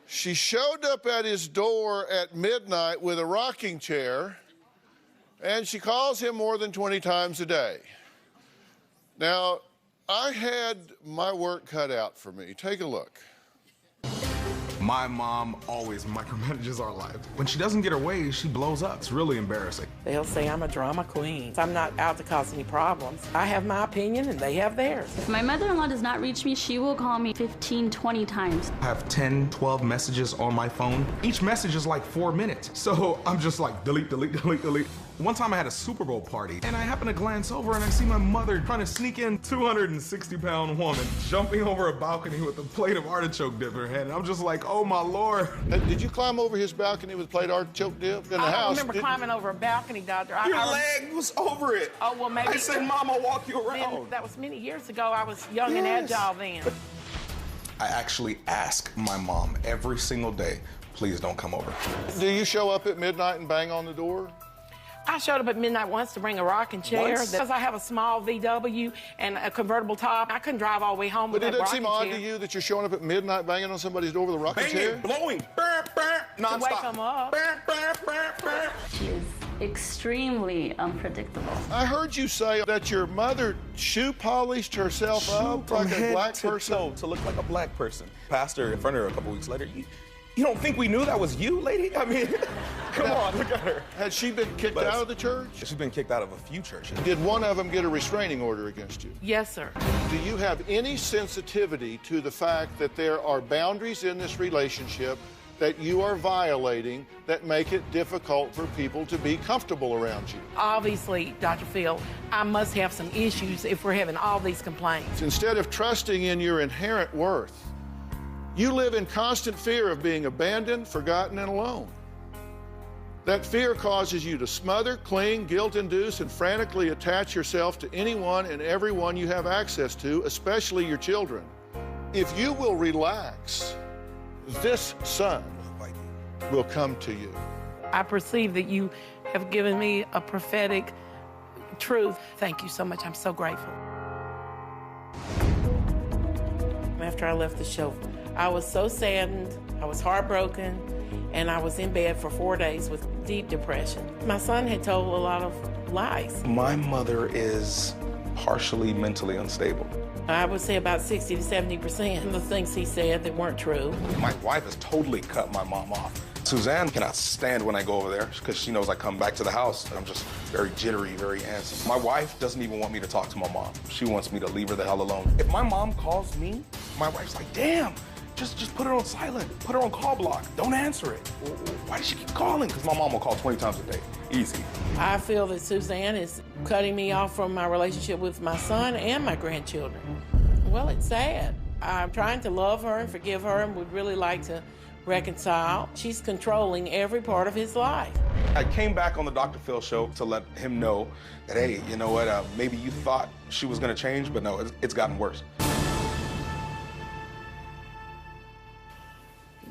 She showed up at his door at midnight with a rocking chair, and she calls him more than 20 times a day. Now, I had my work cut out for me. Take a look. My mom always micromanages our lives. When she doesn't get her way, she blows up. It's really embarrassing. They'll say I'm a drama queen. I'm not out to cause any problems. I have my opinion and they have theirs. If my mother-in-law does not reach me, she will call me 15, 20 times. I have 10, 12 messages on my phone. Each message is like 4 minutes. So I'm just like, delete, delete, delete, delete. One time I had a Super Bowl party, and I happened to glance over and I see my mother trying to sneak in, 260-pound woman, jumping over a balcony with a plate of artichoke dip in her hand. And I'm just like, oh my Lord. Did you climb over his balcony with a plate of artichoke dip in the house? I don't remember climbing over a balcony, Doctor. Your leg was over it. Oh, well, maybe. I said, Mom, I'll walk you around. That was many years ago. I was young and agile then. I actually ask my mom every single day, please don't come over. Do you show up at midnight and bang on the door? I showed up at midnight once to bring a rocking chair. Because I have a small VW and a convertible top. I couldn't drive all the way home with that rocking chair. But did it seem odd to you that you're showing up at midnight banging on somebody's door with a rocking chair? Blowing, nonstop. To wake them up. She is extremely unpredictable. I heard you say that your mother shoe polished herself up like a black person. To look like a black person. Pastor in front of her a couple weeks later, you don't think we knew that was you, lady? I mean, come on, look at her. Had she been kicked out of the church? She's been kicked out of a few churches. Did one of them get a restraining order against you? Yes, sir. Do you have any sensitivity to the fact that there are boundaries in this relationship that you are violating that make it difficult for people to be comfortable around you? Obviously, Dr. Phill, I must have some issues if we're having all these complaints. Instead of trusting in your inherent worth, you live in constant fear of being abandoned, forgotten, and alone. That fear causes you to smother, cling, guilt-induce, and frantically attach yourself to anyone and everyone you have access to, especially your children. If you will relax, this son will come to you. I perceive that you have given me a prophetic truth. Thank you so much. I'm so grateful. After I left the show, I was so saddened, I was heartbroken, and I was in bed for 4 days with deep depression. My son had told a lot of lies. My mother is partially mentally unstable. I would say about 60 to 70% of the things he said that weren't true. My wife has totally cut my mom off. Suzanne cannot stand when I go over there because she knows I come back to the house and I'm just very jittery, very antsy. My wife doesn't even want me to talk to my mom. She wants me to leave her the hell alone. If my mom calls me, my wife's like, damn, just put her on silent, put her on call block, don't answer it. Why does she keep calling? Because my mom will call 20 times a day, easy. I feel that Suzanne is cutting me off from my relationship with my son and my grandchildren. Well, it's sad. I'm trying to love her and forgive her and would really like to reconcile. She's controlling every part of his life. I came back on the Dr. Phil show to let him know that, hey, you know what, maybe you thought she was gonna change, but no, it's gotten worse.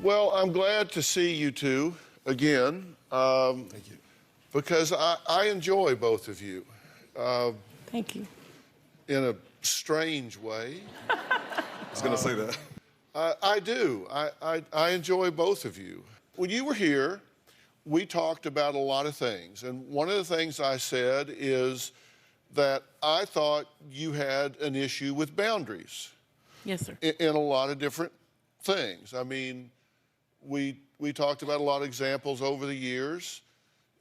Well, I'm glad to see you two again. Thank you. Because I enjoy both of you. Thank you. In a strange way. I was gonna say that. I do. I enjoy both of you. When you were here, we talked about a lot of things. And one of the things I said is that I thought you had an issue with boundaries. Yes, sir. In a lot of different things. I mean, we talked about a lot of examples over the years.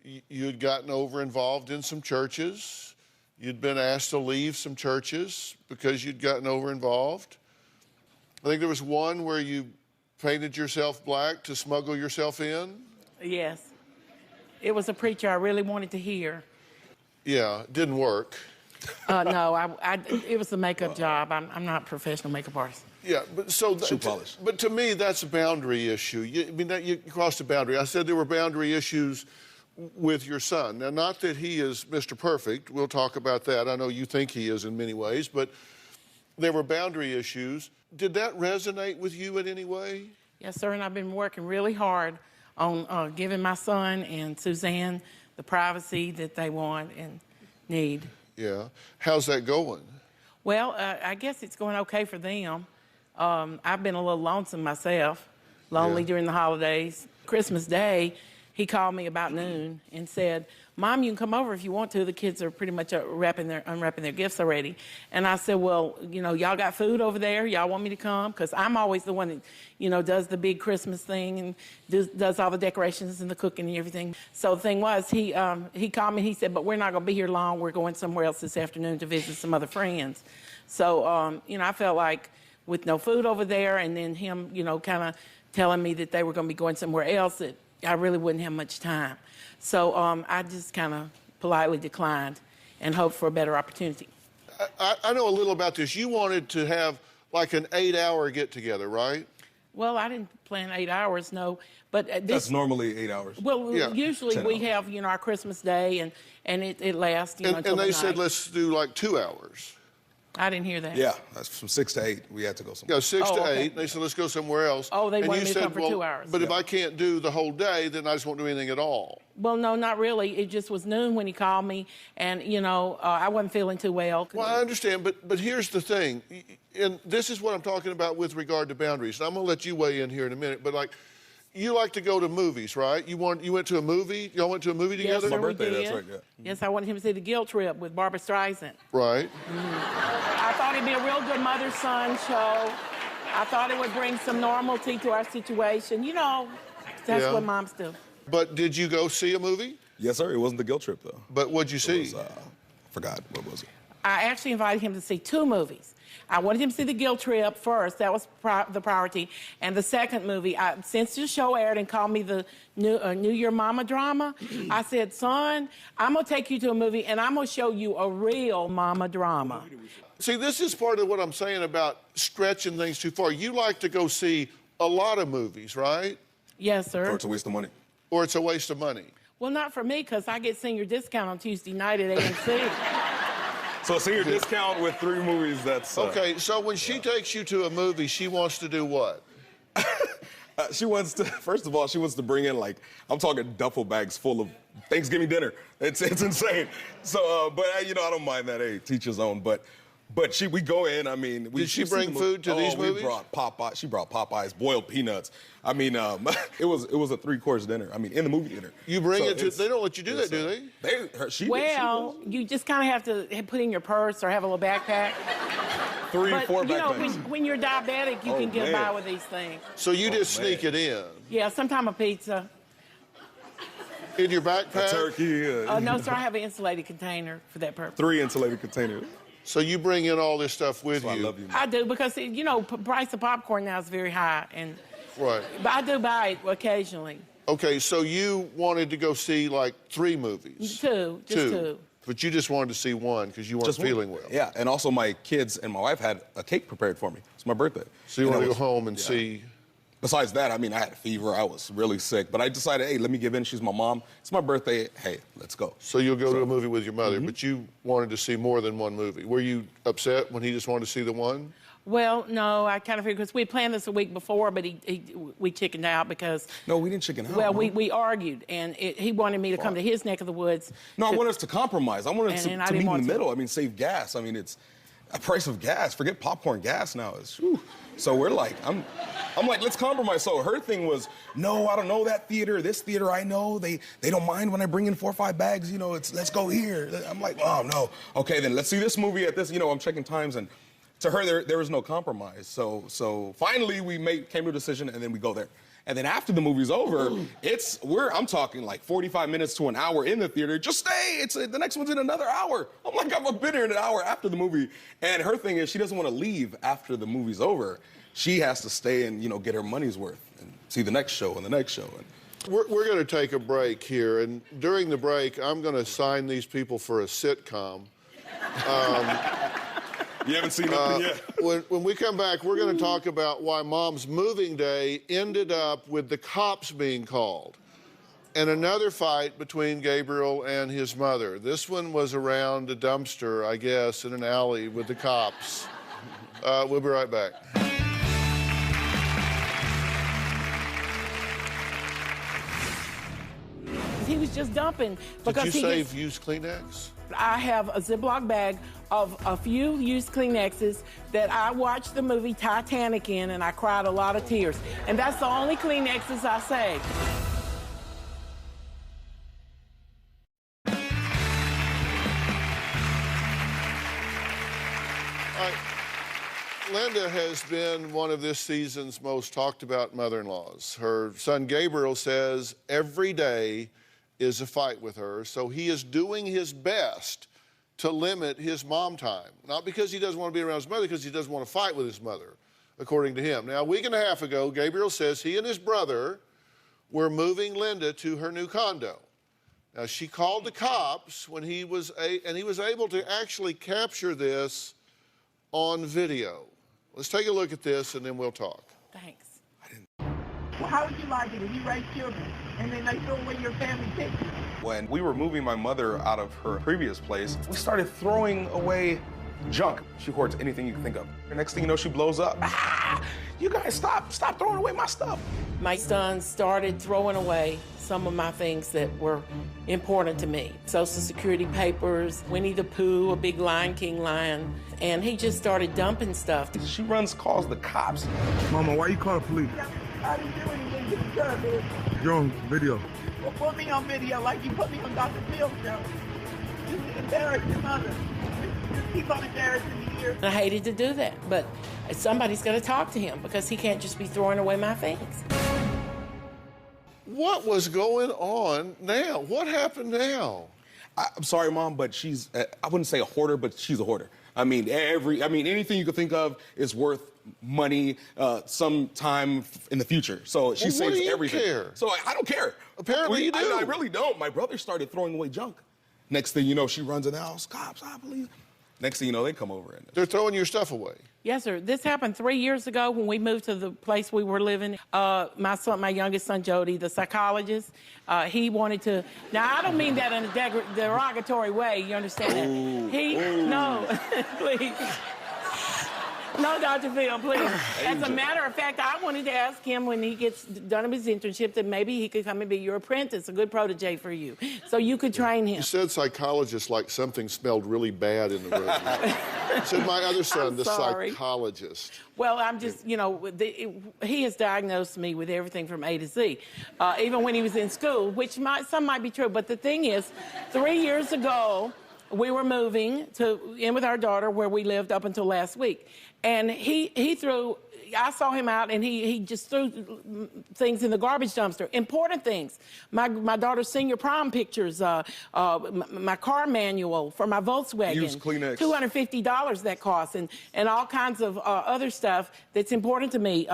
You had gotten over involved in some churches. You'd been asked to leave some churches because you'd gotten over involved. I think there was one where you painted yourself black to smuggle yourself in. Yes. It was a preacher I really wanted to hear. Yeah, it didn't work. No, it was a makeup job. I'm not a professional makeup artist. Yeah, but so shoe polish. But to me, that's a boundary issue. You crossed a boundary. I said there were boundary issues with your son. Now, not that he is Mr. Perfect. We'll talk about that. I know you think he is in many ways, but there were boundary issues. Did that resonate with you in any way? Yes, sir, and I've been working really hard on giving my son and Suzanne the privacy that they want and need. Yeah. How's that going? Well, I guess it's going okay for them. I've been a little lonesome myself, lonely during the holidays. Christmas Day, he called me about noon and said, Mom, you can come over if you want to. The kids are pretty much unwrapping their gifts already. And I said, well, you know, y'all got food over there? Y'all want me to come? Because I'm always the one that, you know, does the big Christmas thing and does all the decorations and the cooking and everything. So the thing was, he called me. He said, but we're not going to be here long. We're going somewhere else this afternoon to visit some other friends. So, you know, I felt like with no food over there and then him, you know, kind of telling me that they were going to be going somewhere else, that I really wouldn't have much time. So I just kind of politely declined and hoped for a better opportunity. I know a little about this. You wanted to have like an 8-hour get-together, right? Well, I didn't plan 8 hours, no. But that's normally 8 hours. Well, usually we have, you know, our Christmas day, and it lasts, you know, until and they the said, night. let's do like 2 hours. I didn't hear that. Yeah, that's from 6 to 8. We had to go somewhere. Yeah, 6 to okay. 8. They said, let's go somewhere else. Oh, they and wanted you me to said, come for 2 hours. But if I can't do the whole day, then I just won't do anything at all. Well, no, not really. It just was noon when he called me, and, you know, I wasn't feeling too well. Well, I understand, but here's the thing. And this is what I'm talking about with regard to boundaries. And I'm going to let you weigh in here in a minute, but like, you like to go to movies, right? You went to a movie? Y'all went to a movie together? Yes, sir, My birthday, we did. that's right, yeah. Yes, I wanted him to see The Guilt Trip with Barbara Streisand. Right. I thought it'd be a real good mother-son show. I thought it would bring some normalcy to our situation. You know, that's what moms do. But did you go see a movie? Yes, sir. It wasn't The Guilt Trip, though. But what'd you see? It was, forgot. What was it? I actually invited him to see 2 movies. I wanted him to see The Guilt Trip first. That was the priority. And the second movie, since the show aired and called me the New Year Mama drama, I said, son, I'm going to take you to a movie, and I'm going to show you a real mama drama. See, this is part of what I'm saying about stretching things too far. You like to go see a lot of movies, right? Yes, sir. Or it's a waste of money. Or it's a waste of money. Well, not for me, because I get senior discount on Tuesday night at AMC. So senior discount with 3 movies, that's... Okay, so when she takes you to a movie, she wants to do what? She wants to, first of all, she wants to bring in, like, I'm talking duffel bags full of Thanksgiving dinner. It's insane. So, but, you know, I don't mind that. Hey, teach his own. But we go in, I mean... Did she bring food to these movies? We brought Popeyes. She brought Popeyes, boiled peanuts. I mean, it was a 3-course dinner. I mean, in the movie theater. You bring it to... They don't let you do that, do they? Well, you just kind of have to put in your purse or have a little backpack. 3, 4 you know, backpacks. when you're diabetic, you can get by with these things. So you just sneak it in? Yeah, sometime a pizza. In your backpack? A turkey. No, sir, I have an insulated container for that purpose. 3 insulated containers. So you bring in all this stuff with you? I love you, man. I do, because, you know, price of popcorn now is very high. Right. But I do buy it occasionally. Okay, so you wanted to go see like 3 movies? 2, just 2. But you just wanted to see 1 because you weren't feeling well. Yeah, and also my kids and my wife had a cake prepared for me. It's my birthday. So you want to go home and see... Besides that, I mean, I had a fever. I was really sick. But I decided, hey, let me give in. She's my mom. It's my birthday. Hey, let's go. So you'll go to a movie with your mother, but you wanted to see more than one movie. Were you upset when he just wanted to see the one? Well, no, I kind of figured, because we planned this a week before, but we chickened out because... No, we didn't chicken out. Well, we argued, and he wanted me to come to his neck of the woods. No, I want us to compromise. I want us to meet in the middle. I mean, save gas. I mean, it's a price of gas. Forget popcorn. Gas now is... Whew. So we're like, I'm like, let's compromise. So her thing was, no, I don't know that theater. This theater I know, they don't mind when I bring in 4 or 5 bags. You know, let's go here. I'm like, oh, no. Okay, then let's see this movie at this. You know, I'm checking times, and to her, there was no compromise. So finally, we came to a decision, and then we go there. And then after the movie's over, I'm talking like 45 minutes to an hour in the theater. Just stay. The next one's in another hour. I'm like, I've been here in an hour after the movie. And her thing is she doesn't want to leave after the movie's over. She has to stay and, you know, get her money's worth and see the next show and the next show. We're going to take a break here. And during the break, I'm going to sign these people for a sitcom. You haven't seen nothing yet. When we come back, we're going to talk about why Mom's moving day ended up with the cops being called. And another fight between Gabriel and his mother. This one was around a dumpster, I guess, in an alley with the cops. We'll be right back. He was just dumping. Because Did you save used Kleenex? I have a Ziploc bag of a few used Kleenexes that I watched the movie Titanic in, and I cried a lot of tears. And that's the only Kleenexes I saved. Linda has been one of this season's most talked about mother-in-laws. Her son Gabriel says every day is a fight with her, so he is doing his best to limit his mom time. Not because he doesn't want to be around his mother, because he doesn't want to fight with his mother, according to him. Now, a week and a half ago, Gabriel says he and his brother were moving Linda to her new condo. Now, she called the cops when he was able to actually capture this on video. Let's take a look at this, and then we'll talk. Thanks. Well, how would you like it if you raise children and then they throw away your family pictures? When we were moving my mother out of her previous place, we started throwing away junk. She hoards anything you can think of. The next thing you know, she blows up. Ah, you guys stop throwing away my stuff. My son started throwing away some of my things that were important to me. Social Security papers, Winnie the Pooh, a big Lion King lion, and he just started dumping stuff. She calls the cops. Mama, why you call the police? I didn't do anything to deserve it. You're on video. Well, put me on video like you put me on Dr. Phil show. Just embarrass your mother. Just keep on embarrassing me here. I hated to do that, but somebody's got to talk to him because he can't just be throwing away my things. What was going on now? What happened now? I'm sorry, Mom, but she's, I wouldn't say a hoarder, but she's a hoarder. I mean, anything you could think of is worth money sometime in the future. So she saves everything. Care? So I don't care. Apparently you do. I really don't. My brother started throwing away junk. Next thing you know, she runs in the house. Cops, I believe. Next thing you know, they come over and they're throwing your stuff away. Yes, sir. This happened 3 years ago when we moved to the place we were living. My youngest son, Jody, the psychologist, he wanted to. Now, I don't mean that in a derogatory way. You understand that? No, please. No, Dr. Phill, please. As a matter of fact, I wanted to ask him when he gets done with his internship that maybe he could come and be your apprentice, a good protege for you, so you could train him. You said psychologist like something smelled really bad in the room. You said my other son, the psychologist. Well, I'm just, you know, he has diagnosed me with everything from A to Z, even when he was in school, which some might be true. But the thing is, 3 years ago, we were moving in with our daughter where we lived up until last week. And I saw him out and he just threw things in the garbage dumpster, important things. My daughter's senior prom pictures, my car manual for my Volkswagen. Used Kleenex. $250 that cost, and all kinds of other stuff that's important to me,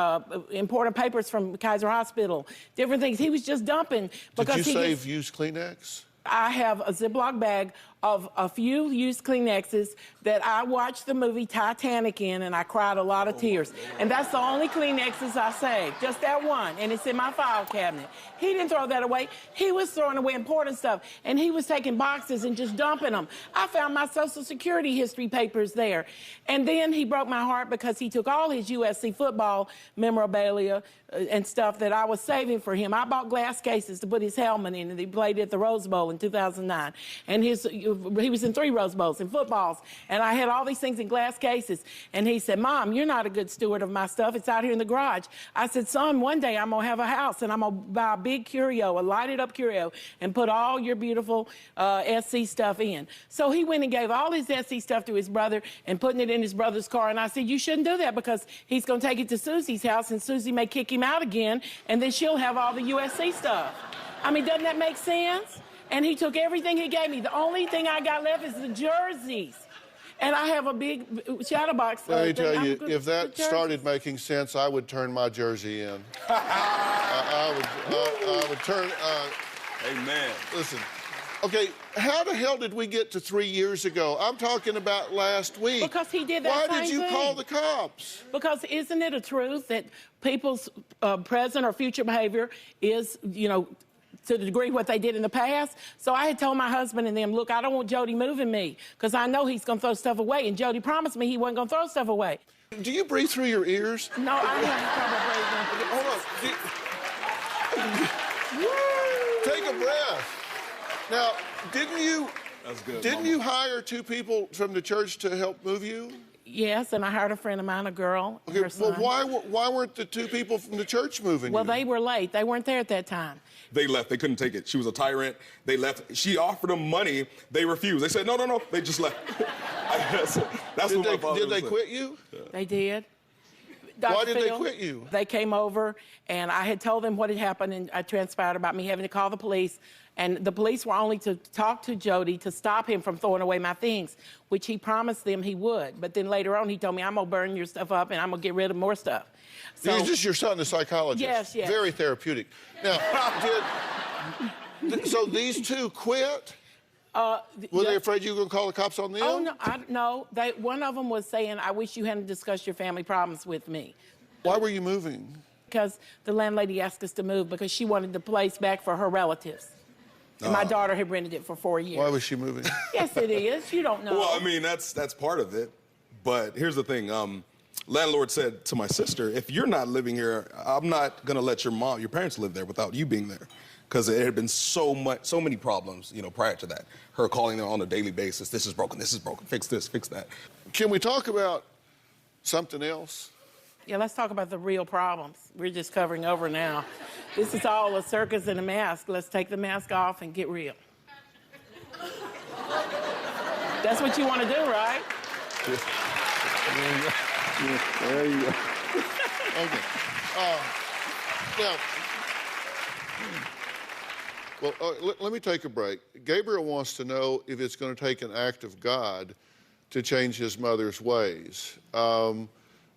important papers from Kaiser Hospital, different things. He was just dumping. Did you save used Kleenex? I have a Ziploc bag of a few used Kleenexes that I watched the movie Titanic in, and I cried a lot of tears. And that's the only Kleenexes I saved, just that one, and it's in my file cabinet. He didn't throw that away. He was throwing away important stuff, and he was taking boxes and just dumping them. I found my Social Security history papers there. And then he broke my heart because he took all his USC football memorabilia and stuff that I was saving for him. I bought glass cases to put his helmet in, and he played at the Rose Bowl in 2009. And he was in 3 Rose Bowls and footballs, and I had all these things in glass cases. And he said, Mom, you're not a good steward of my stuff. It's out here in the garage. I said, son, one day I'm going to have a house, and I'm going to buy a big curio, a lighted up curio, and put all your beautiful SC stuff in. So he went and gave all his SC stuff to his brother and putting it in his brother's car. And I said, you shouldn't do that because he's going to take it to Susie's house, and Susie may kick him out again, and then she'll have all the USC stuff. I mean, doesn't that make sense? And he took everything he gave me. The only thing I got left is the jerseys. And I have a big shadow box. Let me tell you, if that started making sense, I would turn my jersey in. I would turn... Amen. Listen, okay, how the hell did we get to 3 years ago? I'm talking about last week. Because he did that Why did you call the cops? Because isn't it a truth that people's present or future behavior is, you know, to the degree what they did in the past? So I had told my husband and them, look, I don't want Jody moving me because I know he's going to throw stuff away. And Jody promised me he wasn't going to throw stuff away. Do you breathe through your ears? No, I have trouble breathing. Hold on. Take a breath. Now, didn't you hire 2 people from the church to help move you? Yes, and I hired a friend of mine, a girl. Okay, her son. well, why weren't the 2 people from the church moving Well, you? they were late. They weren't there at that time. They left. They couldn't take it. She was a tyrant. They left. She offered them money. They refused. They said, no, no, no. They just left. That's what my father Did they said. quit you? Yeah. They did. Why did they Phill, quit you? They came over, and I had told them what had happened, and I transpired about me having to call the police. And the police were only to talk to Jody to stop him from throwing away my things, which he promised them he would. But then later on, he told me, I'm going to burn your stuff up, and I'm going to get rid of more stuff. So, Is this your son, the psychologist? Yes, yes. Very therapeutic. Now, so these 2 quit? Were they afraid you were going to call the cops on them? Oh, no. One of them was saying, I wish you hadn't discussed your family problems with me. Why were you moving? Because the landlady asked us to move because she wanted the place back for her relatives. And my daughter had rented it for 4 years. Why was she moving? Yes, it is. You don't know. Well, I mean, that's part of it. But here's the thing. Landlord said to my sister, if you're not living here, I'm not going to let your parents live there without you being there. Because there had been so many problems, you know, prior to that. Her calling them on a daily basis. This is broken, fix this, fix that. Can we talk about something else? Yeah, let's talk about the real problems. We're just covering over now. This is all a circus and a mask. Let's take the mask off and get real. That's what you want to do, right? There you go. Okay. Now, well, let me take a break. Gabriel wants to know if it's going to take an act of God to change his mother's ways.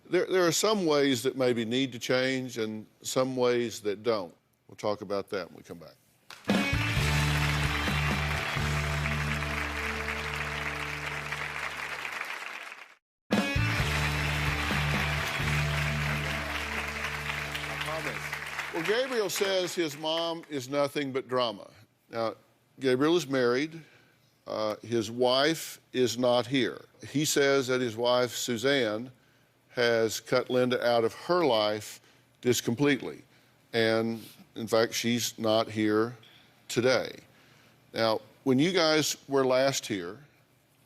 There are some ways that maybe need to change and some ways that don't. We'll talk about that when we come back. Well, Gabriel says his mom is nothing but drama. Now, Gabriel is married. His wife is not here. He says that his wife, Suzanne, has cut Linda out of her life just completely. And, in fact, she's not here today. Now, when you guys were last here,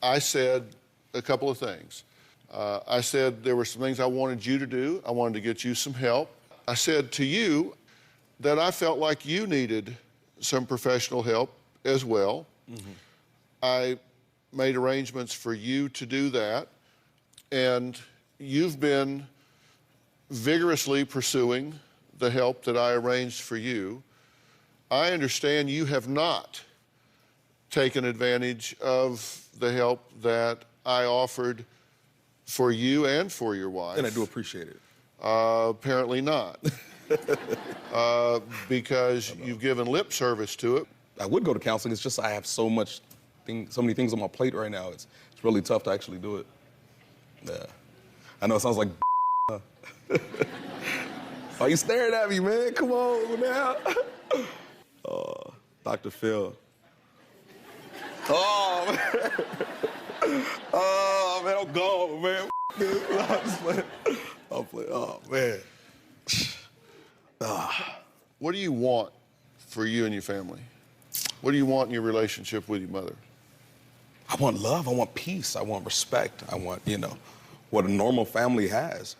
I said a couple of things. I said there were some things I wanted you to do. I wanted to get you some help. I said to you that I felt like you needed some professional help as well. Mm-hmm. I made arrangements for you to do that, and you've been vigorously pursuing the help that I arranged for you. I understand you have not taken advantage of the help that I offered for you and for your wife. And I do appreciate it. Apparently not. Because you've given lip service to it. I would go to counseling. It's just I have so much so many things on my plate right now. It's really tough to actually do it. Yeah. I know it sounds like Why you staring at me, man? Come on now. Dr. Phill. Oh, man. Oh, man, I'm gone, man. I'm just playing. I'm playing. Oh, man. What do you want for you and your family? What do you want in your relationship with your mother? I want love. I want peace. I want respect. I want, what a normal family has.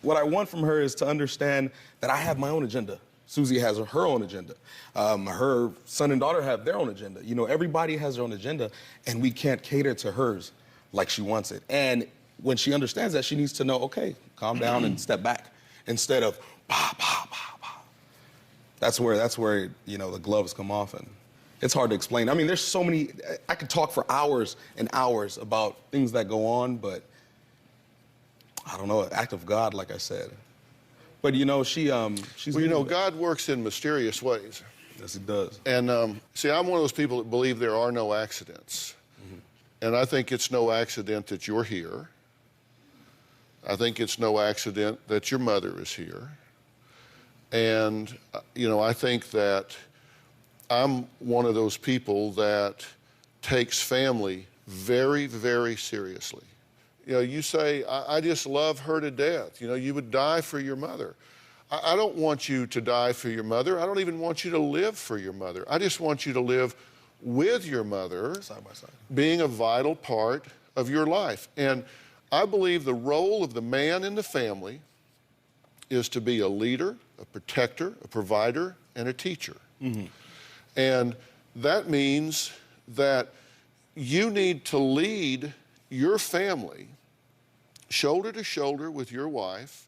What I want from her is to understand that I have my own agenda. Susie has her own agenda. Her son and daughter have their own agenda. Everybody has their own agenda, and we can't cater to hers like she wants it. And when she understands that, she needs to know, okay, calm down and step back instead of bah, bah, bah, bah. That's where the gloves come off, and it's hard to explain. I mean, there's so many. I could talk for hours and hours about things that go on, but I don't know, an act of God, like I said. But she's. Well, God works in mysterious ways. Yes, He does. And see, I'm one of those people that believe there are no accidents. And I think it's no accident that you're here. I think it's no accident that your mother is here. And, I think that I'm one of those people that takes family very, very seriously. You say, I just love her to death. You would die for your mother. I don't want you to die for your mother. I don't even want you to live for your mother. I just want you to live with your mother, side by side, being a vital part of your life. And I believe the role of the man in the family is to be a leader, a protector, a provider, and a teacher. And that means that you need to lead your family shoulder to shoulder with your wife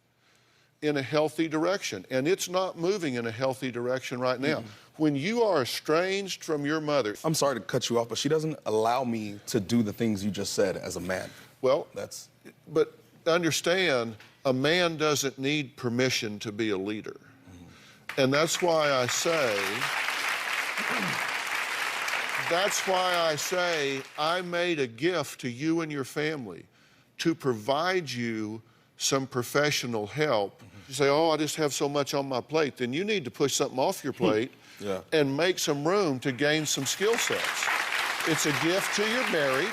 in a healthy direction. And it's not moving in a healthy direction right now. When you are estranged from your mother... I'm sorry to cut you off, but she doesn't allow me to do the things you just said as a man. Well, but understand, a man doesn't need permission to be a leader. And that's why I say, I made a gift to you and your family to provide you some professional help. You say, I just have so much on my plate. Then you need to push something off your plate and make some room to gain some skill sets. It's a gift to your marriage.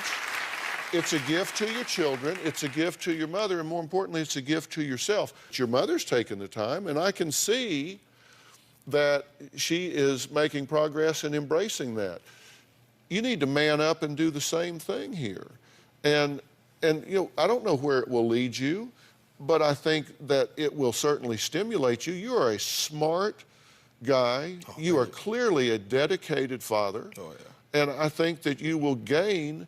It's a gift to your children. It's a gift to your mother. And more importantly, it's a gift to yourself. Your mother's taken the time, and I can see that she is making progress and embracing that. You need to man up and do the same thing here. And I don't know where it will lead you, but I think that it will certainly stimulate you. You are a smart guy. You are clearly a dedicated father. And I think that you will gain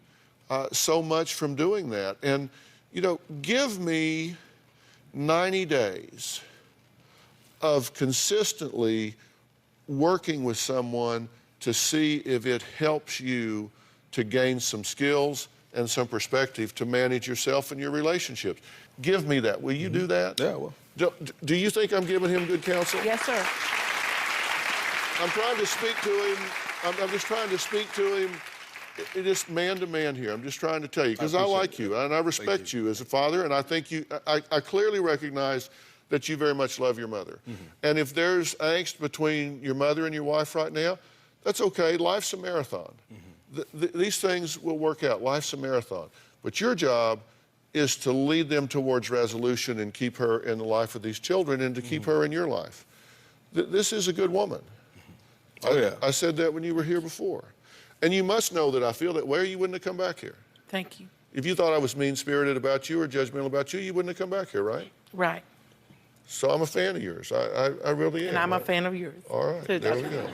so much from doing that. And, give me 90 days of consistently working with someone to see if it helps you to gain some skills and some perspective to manage yourself and your relationships. Give me that. Will you do that? Yeah, well. Do you think I'm giving him good counsel? Yes, sir. I'm trying to speak to him. I'm just trying to speak to him. It is man to man here. I'm just trying to tell you, because I like you and I respect you as a father, and I think I clearly recognize that you very much love your mother. And if there's angst between your mother and your wife right now, that's okay. Life's a marathon. These things will work out. Life's a marathon. But your job is to lead them towards resolution and keep her in the life of these children and to keep her in your life. This is a good woman. I said that when you were here before. And you must know that I feel that way or you wouldn't have come back here. Thank you. If you thought I was mean-spirited about you or judgmental about you, you wouldn't have come back here, right? Right. So I'm a fan of yours. I really am. And I'm a fan of yours. All right, there we go.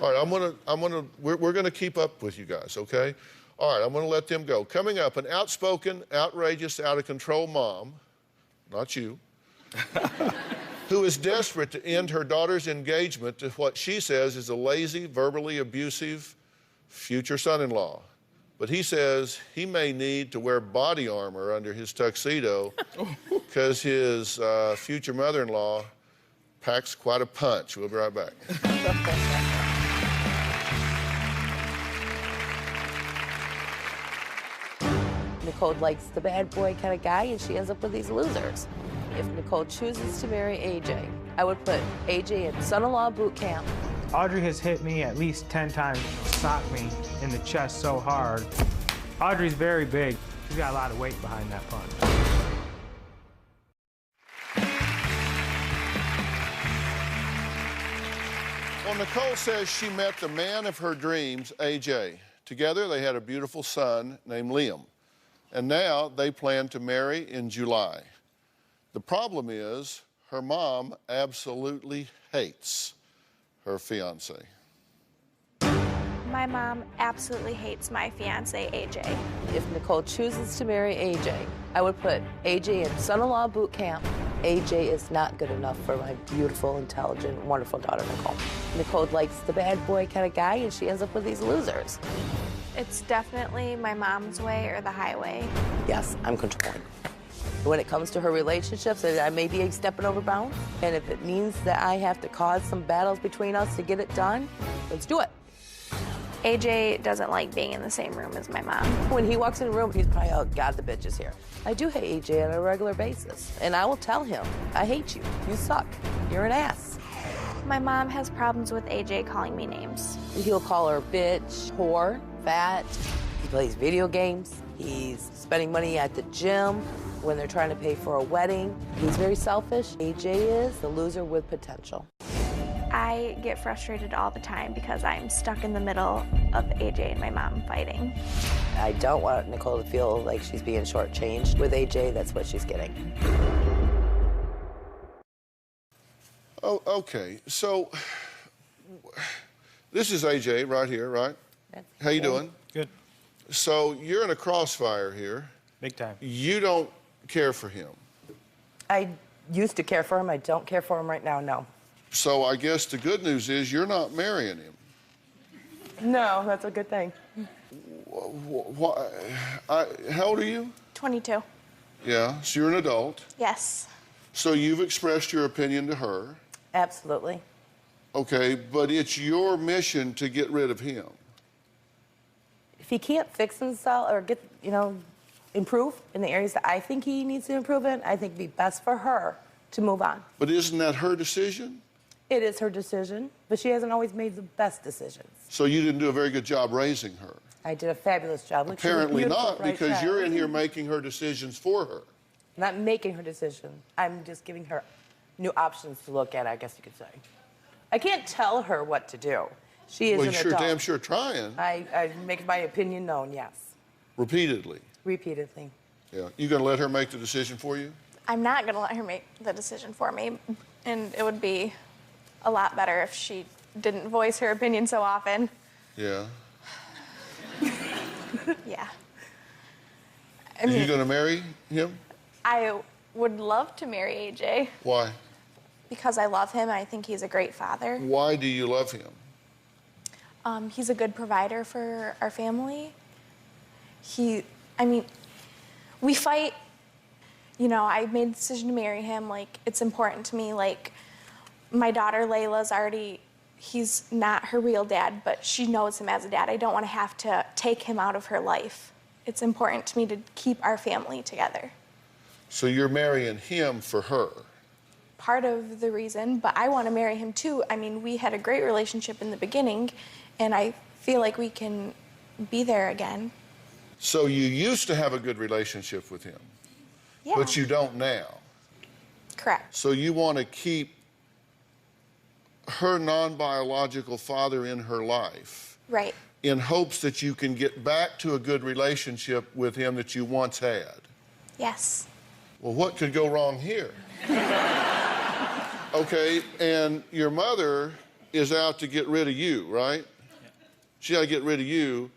All right, we're gonna keep up with you guys, okay? All right, I'm gonna let them go. Coming up, an outspoken, outrageous, out of control mom, not you, who is desperate to end her daughter's engagement to what she says is a lazy, verbally abusive future son-in-law. But he says he may need to wear body armor under his tuxedo because his future mother-in-law packs quite a punch. We'll be right back. Nicole likes the bad boy kind of guy and she ends up with these losers. If Nicole chooses to marry AJ, I would put AJ in son-in-law boot camp. Audrey has hit me at least 10 times, socked me in the chest so hard. Audrey's very big. She's got a lot of weight behind that punch. Well, Nicole says she met the man of her dreams, AJ. Together, they had a beautiful son named Liam. And now they plan to marry in July. The problem is her mom absolutely hates her fiance. My mom absolutely hates my fiance, AJ. If Nicole chooses to marry AJ, I would put AJ in son-in-law boot camp. AJ is not good enough for my beautiful, intelligent, wonderful daughter, Nicole. Nicole likes the bad boy kind of guy, and she ends up with these losers. It's definitely my mom's way or the highway. Yes, I'm controlling. When it comes to her relationships, I may be stepping over bounds, and if it means that I have to cause some battles between us to get it done, let's do it. AJ doesn't like being in the same room as my mom. When he walks in the room, he's probably, oh, God, the bitch is here. I do hate AJ on a regular basis, and I will tell him, I hate you. You suck. You're an ass. My mom has problems with AJ calling me names. He'll call her bitch, whore, fat. He plays video games. He's spending money at the gym when they're trying to pay for a wedding. He's very selfish. AJ is the loser with potential. I get frustrated all the time because I'm stuck in the middle of AJ and my mom fighting. I don't want Nicole to feel like she's being shortchanged. With AJ, that's what she's getting. Oh, okay. So this is AJ right here, right? How you doing? Good. So you're in a crossfire here. Big time. You don't care for him. I used to care for him. I don't care for him right now, no. So I guess the good news is you're not marrying him. No, that's a good thing. How old are you? 22. Yeah, so you're an adult. Yes. So you've expressed your opinion to her. Absolutely. Okay, but it's your mission to get rid of him. If he can't fix himself or get, improve in the areas that I think he needs to improve in, I think it'd be best for her to move on. But isn't that her decision? It is her decision, but she hasn't always made the best decisions. So you didn't do a very good job raising her. I did a fabulous job. Look, apparently not, bright because child. you're in here making her decisions for her. I'm not making her decision. I'm just giving her new options to look at, I guess you could say. I can't tell her what to do. She is an adult. Well, you're damn sure trying. I make my opinion known, yes. Repeatedly. Repeatedly. Yeah. You gonna let her make the decision for you? I'm not going to let her make the decision for me, and it would be a lot better if she didn't voice her opinion so often. Yeah. Yeah. Are you going to marry him? I would love to marry AJ. Why? Because I love him and I think he's a great father. Why do you love him? He's a good provider for our family. We fight. I made the decision to marry him. Like, it's important to me. Like, my daughter Layla's he's not her real dad, but she knows him as a dad. I don't want to have to take him out of her life. It's important to me to keep our family together. So you're marrying him for her? Part of the reason, but I want to marry him too. We had a great relationship in the beginning, and I feel like we can be there again. So you used to have a good relationship with him? Yeah. But you don't now? Correct. So you want to keep her non-biological father in her life? Right. In hopes that you can get back to a good relationship with him that you once had? Yes. Well, what could go wrong here? Okay, and your mother is out to get rid of you, right? Yeah. She got to get rid of you,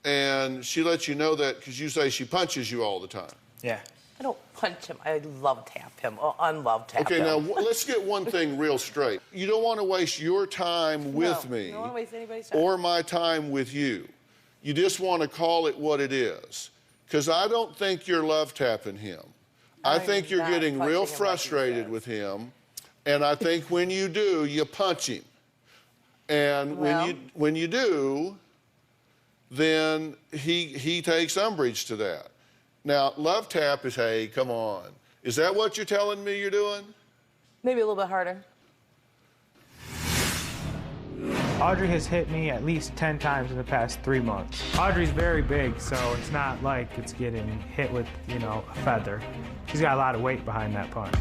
and she lets you know that because you say she punches you all the time. Yeah. I don't punch him. I love tap him or unlove tap him. Okay, now let's get one thing real straight. You don't want to waste your time with me. I don't want to waste anybody's time. Or my time with you. You just want to call it what it is. Because I don't think you're love tapping him. I think you're getting real frustrated with him. And I think when you do, you punch him. And when you do, then he takes umbrage to that. Now, love tap is, hey, come on. Is that what you're telling me you're doing? Maybe a little bit harder. Audrey has hit me at least 10 times in the past 3 months. Audrey's very big, so it's not like it's getting hit with, you know, a feather. She's got a lot of weight behind that punch.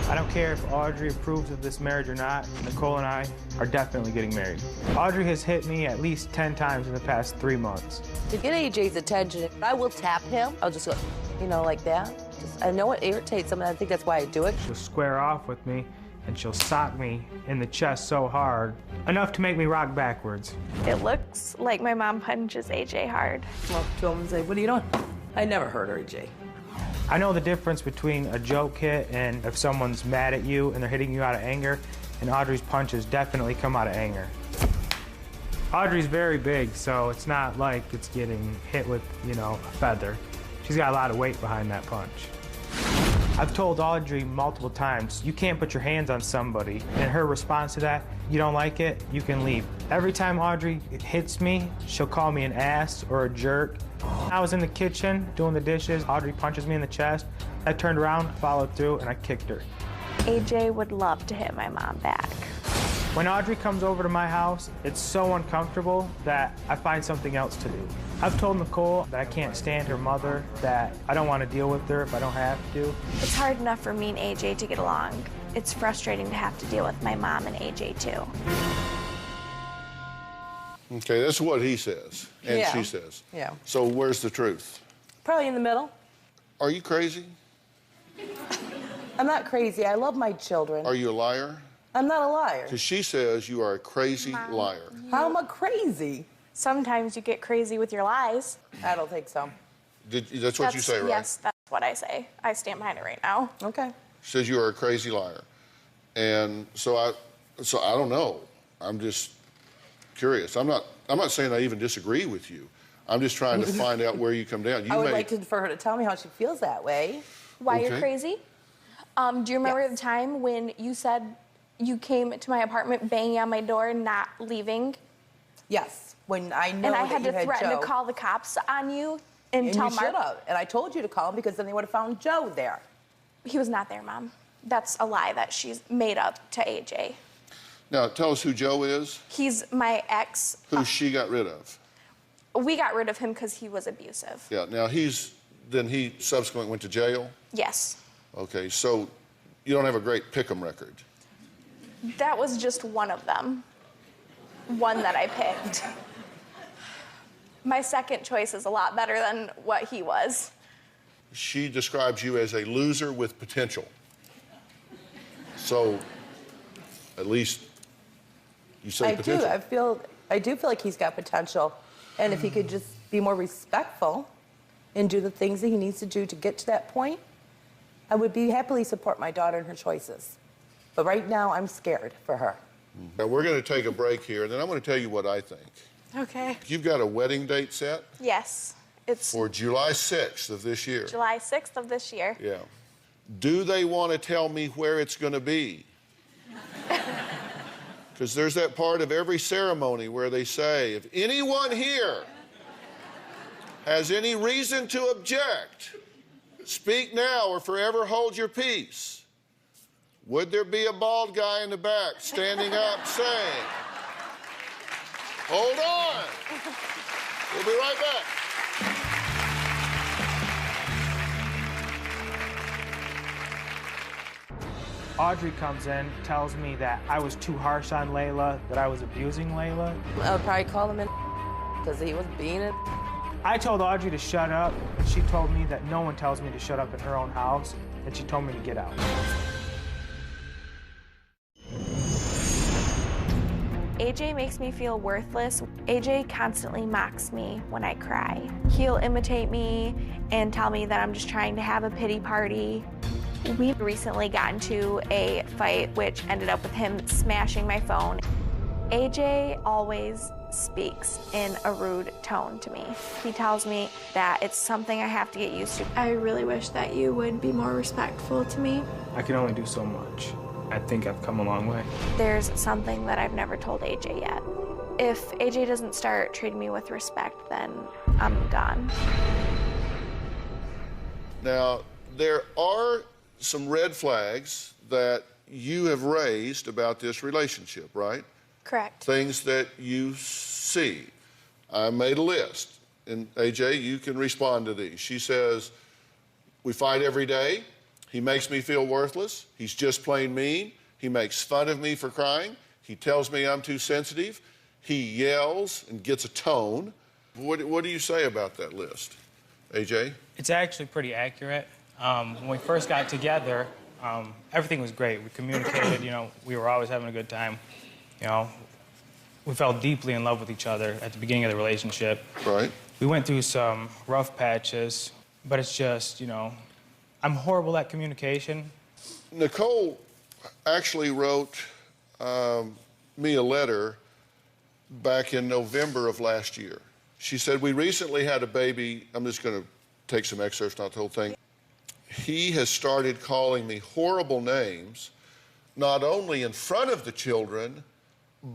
I don't care if Audrey approves of this marriage or not, Nicole and I are definitely getting married. Audrey has hit me at least 10 times in the past 3 months. To get AJ's attention, I will tap him. I'll just go, you know, like that. I know it irritates him, and I think that's why I do it. She'll square off with me, and she'll sock me in the chest so hard, enough to make me rock backwards. It looks like my mom punches AJ hard. Come up to him and say, what are you doing? I never hurt her, AJ. I know the difference between a joke hit and if someone's mad at you and they're hitting you out of anger, and Audrey's punches definitely come out of anger. Audrey's very big, so it's not like it's getting hit with, you know, a feather. She's got a lot of weight behind that punch. I've told Audrey multiple times, you can't put your hands on somebody, and her response to that, you don't like it, you can leave. Every time Audrey hits me, she'll call me an ass or a jerk. I was in the kitchen doing the dishes, Audrey punches me in the chest. I turned around, followed through, and I kicked her. AJ would love to hit my mom back. When Audrey comes over to my house, it's so uncomfortable that I find something else to do. I've told Nicole that I can't stand her mother, that I don't want to deal with her if I don't have to. It's hard enough for me and AJ to get along. It's frustrating to have to deal with my mom and AJ too. Okay, that's what he says and Yeah. she says. Yeah. So where's the truth? Probably in the middle. Are you crazy? I'm not crazy. I love my children. Are you a liar? I'm not a liar. Because she says you are a crazy liar. How am I crazy? Sometimes you get crazy with your lies. I don't think so. That's what you say, right? Yes, that's what I say. I stand behind it right now. Okay. She says you are a crazy liar. And so I don't know. I'm just curious. I'm not saying I even disagree with you. I'm just trying to find out where you come down. I would like for her to tell me how she feels that way. Why Okay. you're crazy? Do you remember the time when you said you came to my apartment banging on my door, not leaving? Yes, when I know and I that had you to had threaten Joe. to call the cops on you and, And tell you Mark. should have. And I told you to call him because then they would have found Joe there. He was not there, Mom. That's a lie that she's made up to AJ. Now, tell us who Joe is. He's my ex. Who she got rid of. We got rid of him because he was abusive. Yeah, now he subsequently went to jail? Yes. Okay, so you don't have a great pick'em record. That was just one of them. One that I picked. My second choice is a lot better than what he was. She describes you as a loser with potential. So, at least you say potential. I do feel like he's got potential. And if he could just be more respectful and do the things that he needs to do to get to that point, I would happily support my daughter in her choices. But right now, I'm scared for her. Now, we're going to take a break here, and then I'm going to tell you what I think. Okay. You've got a wedding date set Yes. It's for July 6th of this year. July 6th of this year. Yeah. Do they want to tell me where it's going to be? Because there's that part of every ceremony where they say, if anyone here has any reason to object, speak now or forever hold your peace. Would there be a bald guy in the back standing up saying, hold on. We'll be right back. Audrey comes in, tells me that I was too harsh on Layla, that I was abusing Layla. I would probably call him in because he was being it. I told Audrey to shut up, and she told me that no one tells me to shut up in her own house, and she told me to get out. AJ makes me feel worthless. AJ constantly mocks me when I cry. He'll imitate me and tell me that I'm just trying to have a pity party. We recently got into a fight which ended up with him smashing my phone. AJ always speaks in a rude tone to me. He tells me that it's something I have to get used to. I really wish that you would be more respectful to me. I can only do so much. I think I've come a long way. There's something that I've never told AJ yet. If AJ doesn't start treating me with respect, then I'm gone. Now, there are some red flags that you have raised about this relationship, right? Correct. Things that you see. I made a list, and AJ, you can respond to these. She says, we fight every day. He makes me feel worthless. He's just plain mean. He makes fun of me for crying. He tells me I'm too sensitive. He yells and gets a tone. What do you say about that list, AJ? It's actually pretty accurate. When we first got together, everything was great. We communicated, we were always having a good time. We fell deeply in love with each other at the beginning of the relationship. Right. We went through some rough patches, but it's just, I'm horrible at communication. Nicole actually wrote me a letter back in November of last year. She said, we recently had a baby. I'm just going to take some excerpts, not the whole thing. He has started calling me horrible names, not only in front of the children,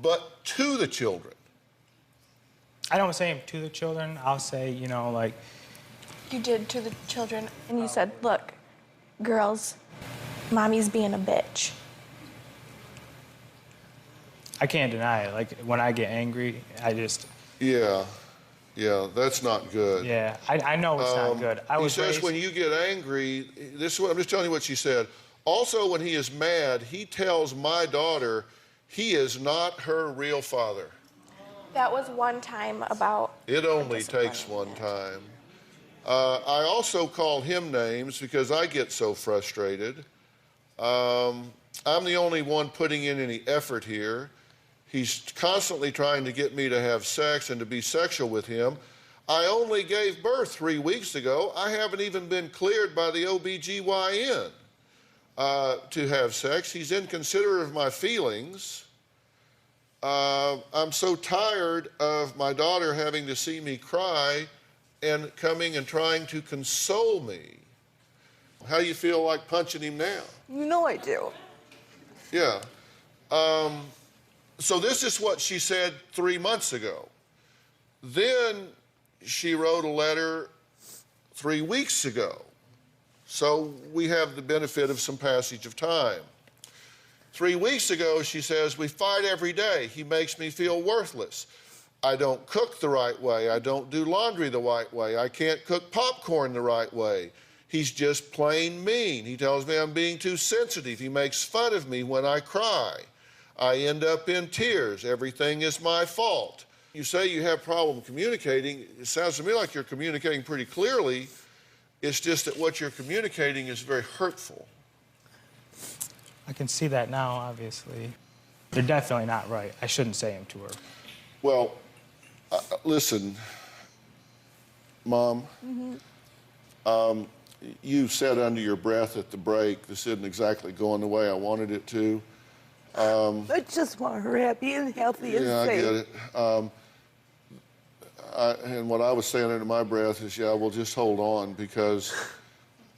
but to the children. I don't say him to the children. I'll say, like... You did to the children, and you said, look, girls, mommy's being a bitch. I can't deny it. Like, when I get angry, I just... Yeah, that's not good. Yeah, I know it's not good. He says when you get angry, I'm just telling you what she said. Also, when he is mad, he tells my daughter he is not her real father. That was one time about... It only takes one time. I also call him names because I get so frustrated. I'm the only one putting in any effort here. He's constantly trying to get me to have sex and to be sexual with him. I only gave birth 3 weeks ago. I haven't even been cleared by the OBGYN to have sex. He's inconsiderate of my feelings. I'm so tired of my daughter having to see me cry and coming and trying to console me. How do you feel like punching him now? You know I do. Yeah. So this is what she said 3 months ago. Then she wrote a letter 3 weeks ago. So we have the benefit of some passage of time. 3 weeks ago, she says, we fight every day. He makes me feel worthless. I don't cook the right way. I don't do laundry the right way. I can't cook popcorn the right way. He's just plain mean. He tells me I'm being too sensitive. He makes fun of me when I cry. I end up in tears. Everything is my fault. You say you have problem communicating. It sounds to me like you're communicating pretty clearly. It's just that what you're communicating is very hurtful. I can see that now, obviously. They're definitely not right. I shouldn't say them to her. Well, listen, Mom, you said under your breath at the break, this isn't exactly going the way I wanted it to. I just want her happy and healthy and safe. Yeah, I get it. And what I was saying under my breath is, yeah, well, just hold on, because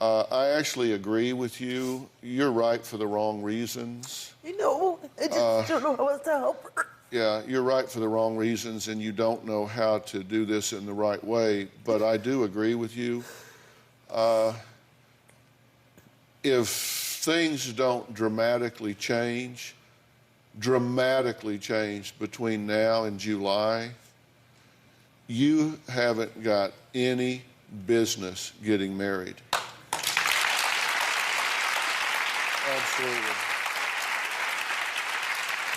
I actually agree with you. You're right for the wrong reasons. You know, I just don't know how else to help her. Yeah, you're right for the wrong reasons, and you don't know how to do this in the right way. But I do agree with you. If things don't dramatically change between now and July, you haven't got any business getting married. Absolutely.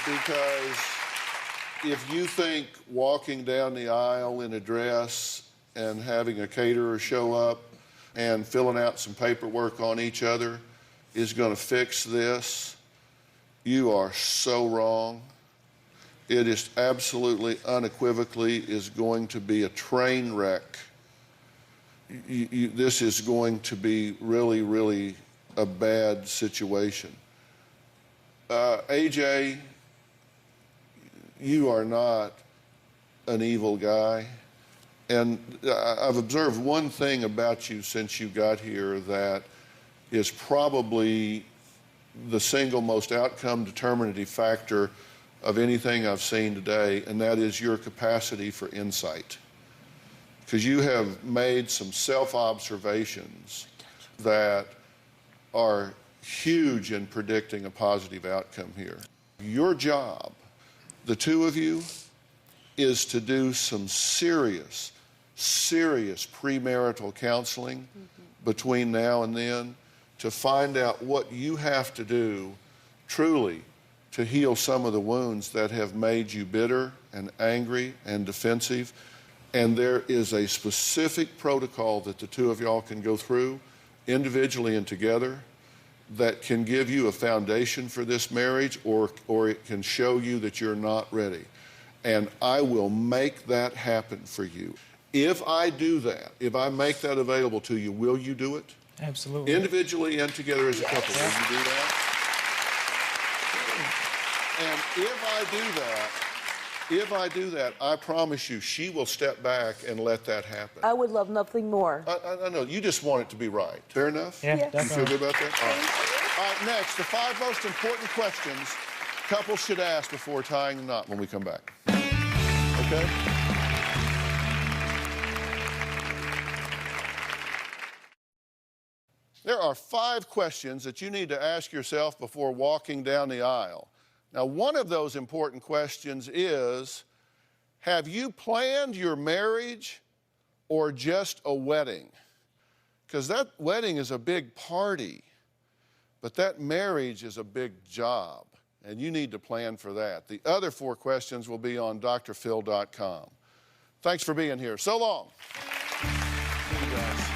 Because if you think walking down the aisle in a dress and having a caterer show up and filling out some paperwork on each other is going to fix this, you are so wrong. It is absolutely, unequivocally is going to be a train wreck. This is going to be really, really a bad situation. AJ, you are not an evil guy. And I've observed one thing about you since you got here that is probably the single most outcome determinative factor of anything I've seen today, and that is your capacity for insight. Because you have made some self-observations that are huge in predicting a positive outcome here. Your job, the two of you, is to do some serious premarital counseling between now and then to find out what you have to do truly to heal some of the wounds that have made you bitter and angry and defensive. And there is a specific protocol that the two of y'all can go through individually and together that can give you a foundation for this marriage, or it can show you that you're not ready. And I will make that happen for you. If I do that, if I make that available to you, will you do it? Absolutely. Individually and together as a couple, will you do that? And if I do that, I promise you, she will step back and let that happen. I would love nothing more. I know, you just want it to be right. Fair enough? Yeah, Yes. You feel definitely. good about that? All right, next, the 5 most important questions couples should ask before tying the knot when we come back. Okay? There are 5 questions that you need to ask yourself before walking down the aisle. Now, one of those important questions is, have you planned your marriage or just a wedding? Because that wedding is a big party, but that marriage is a big job, and you need to plan for that. The other 4 questions will be on drphill.com. Thanks for being here. So long. See you guys.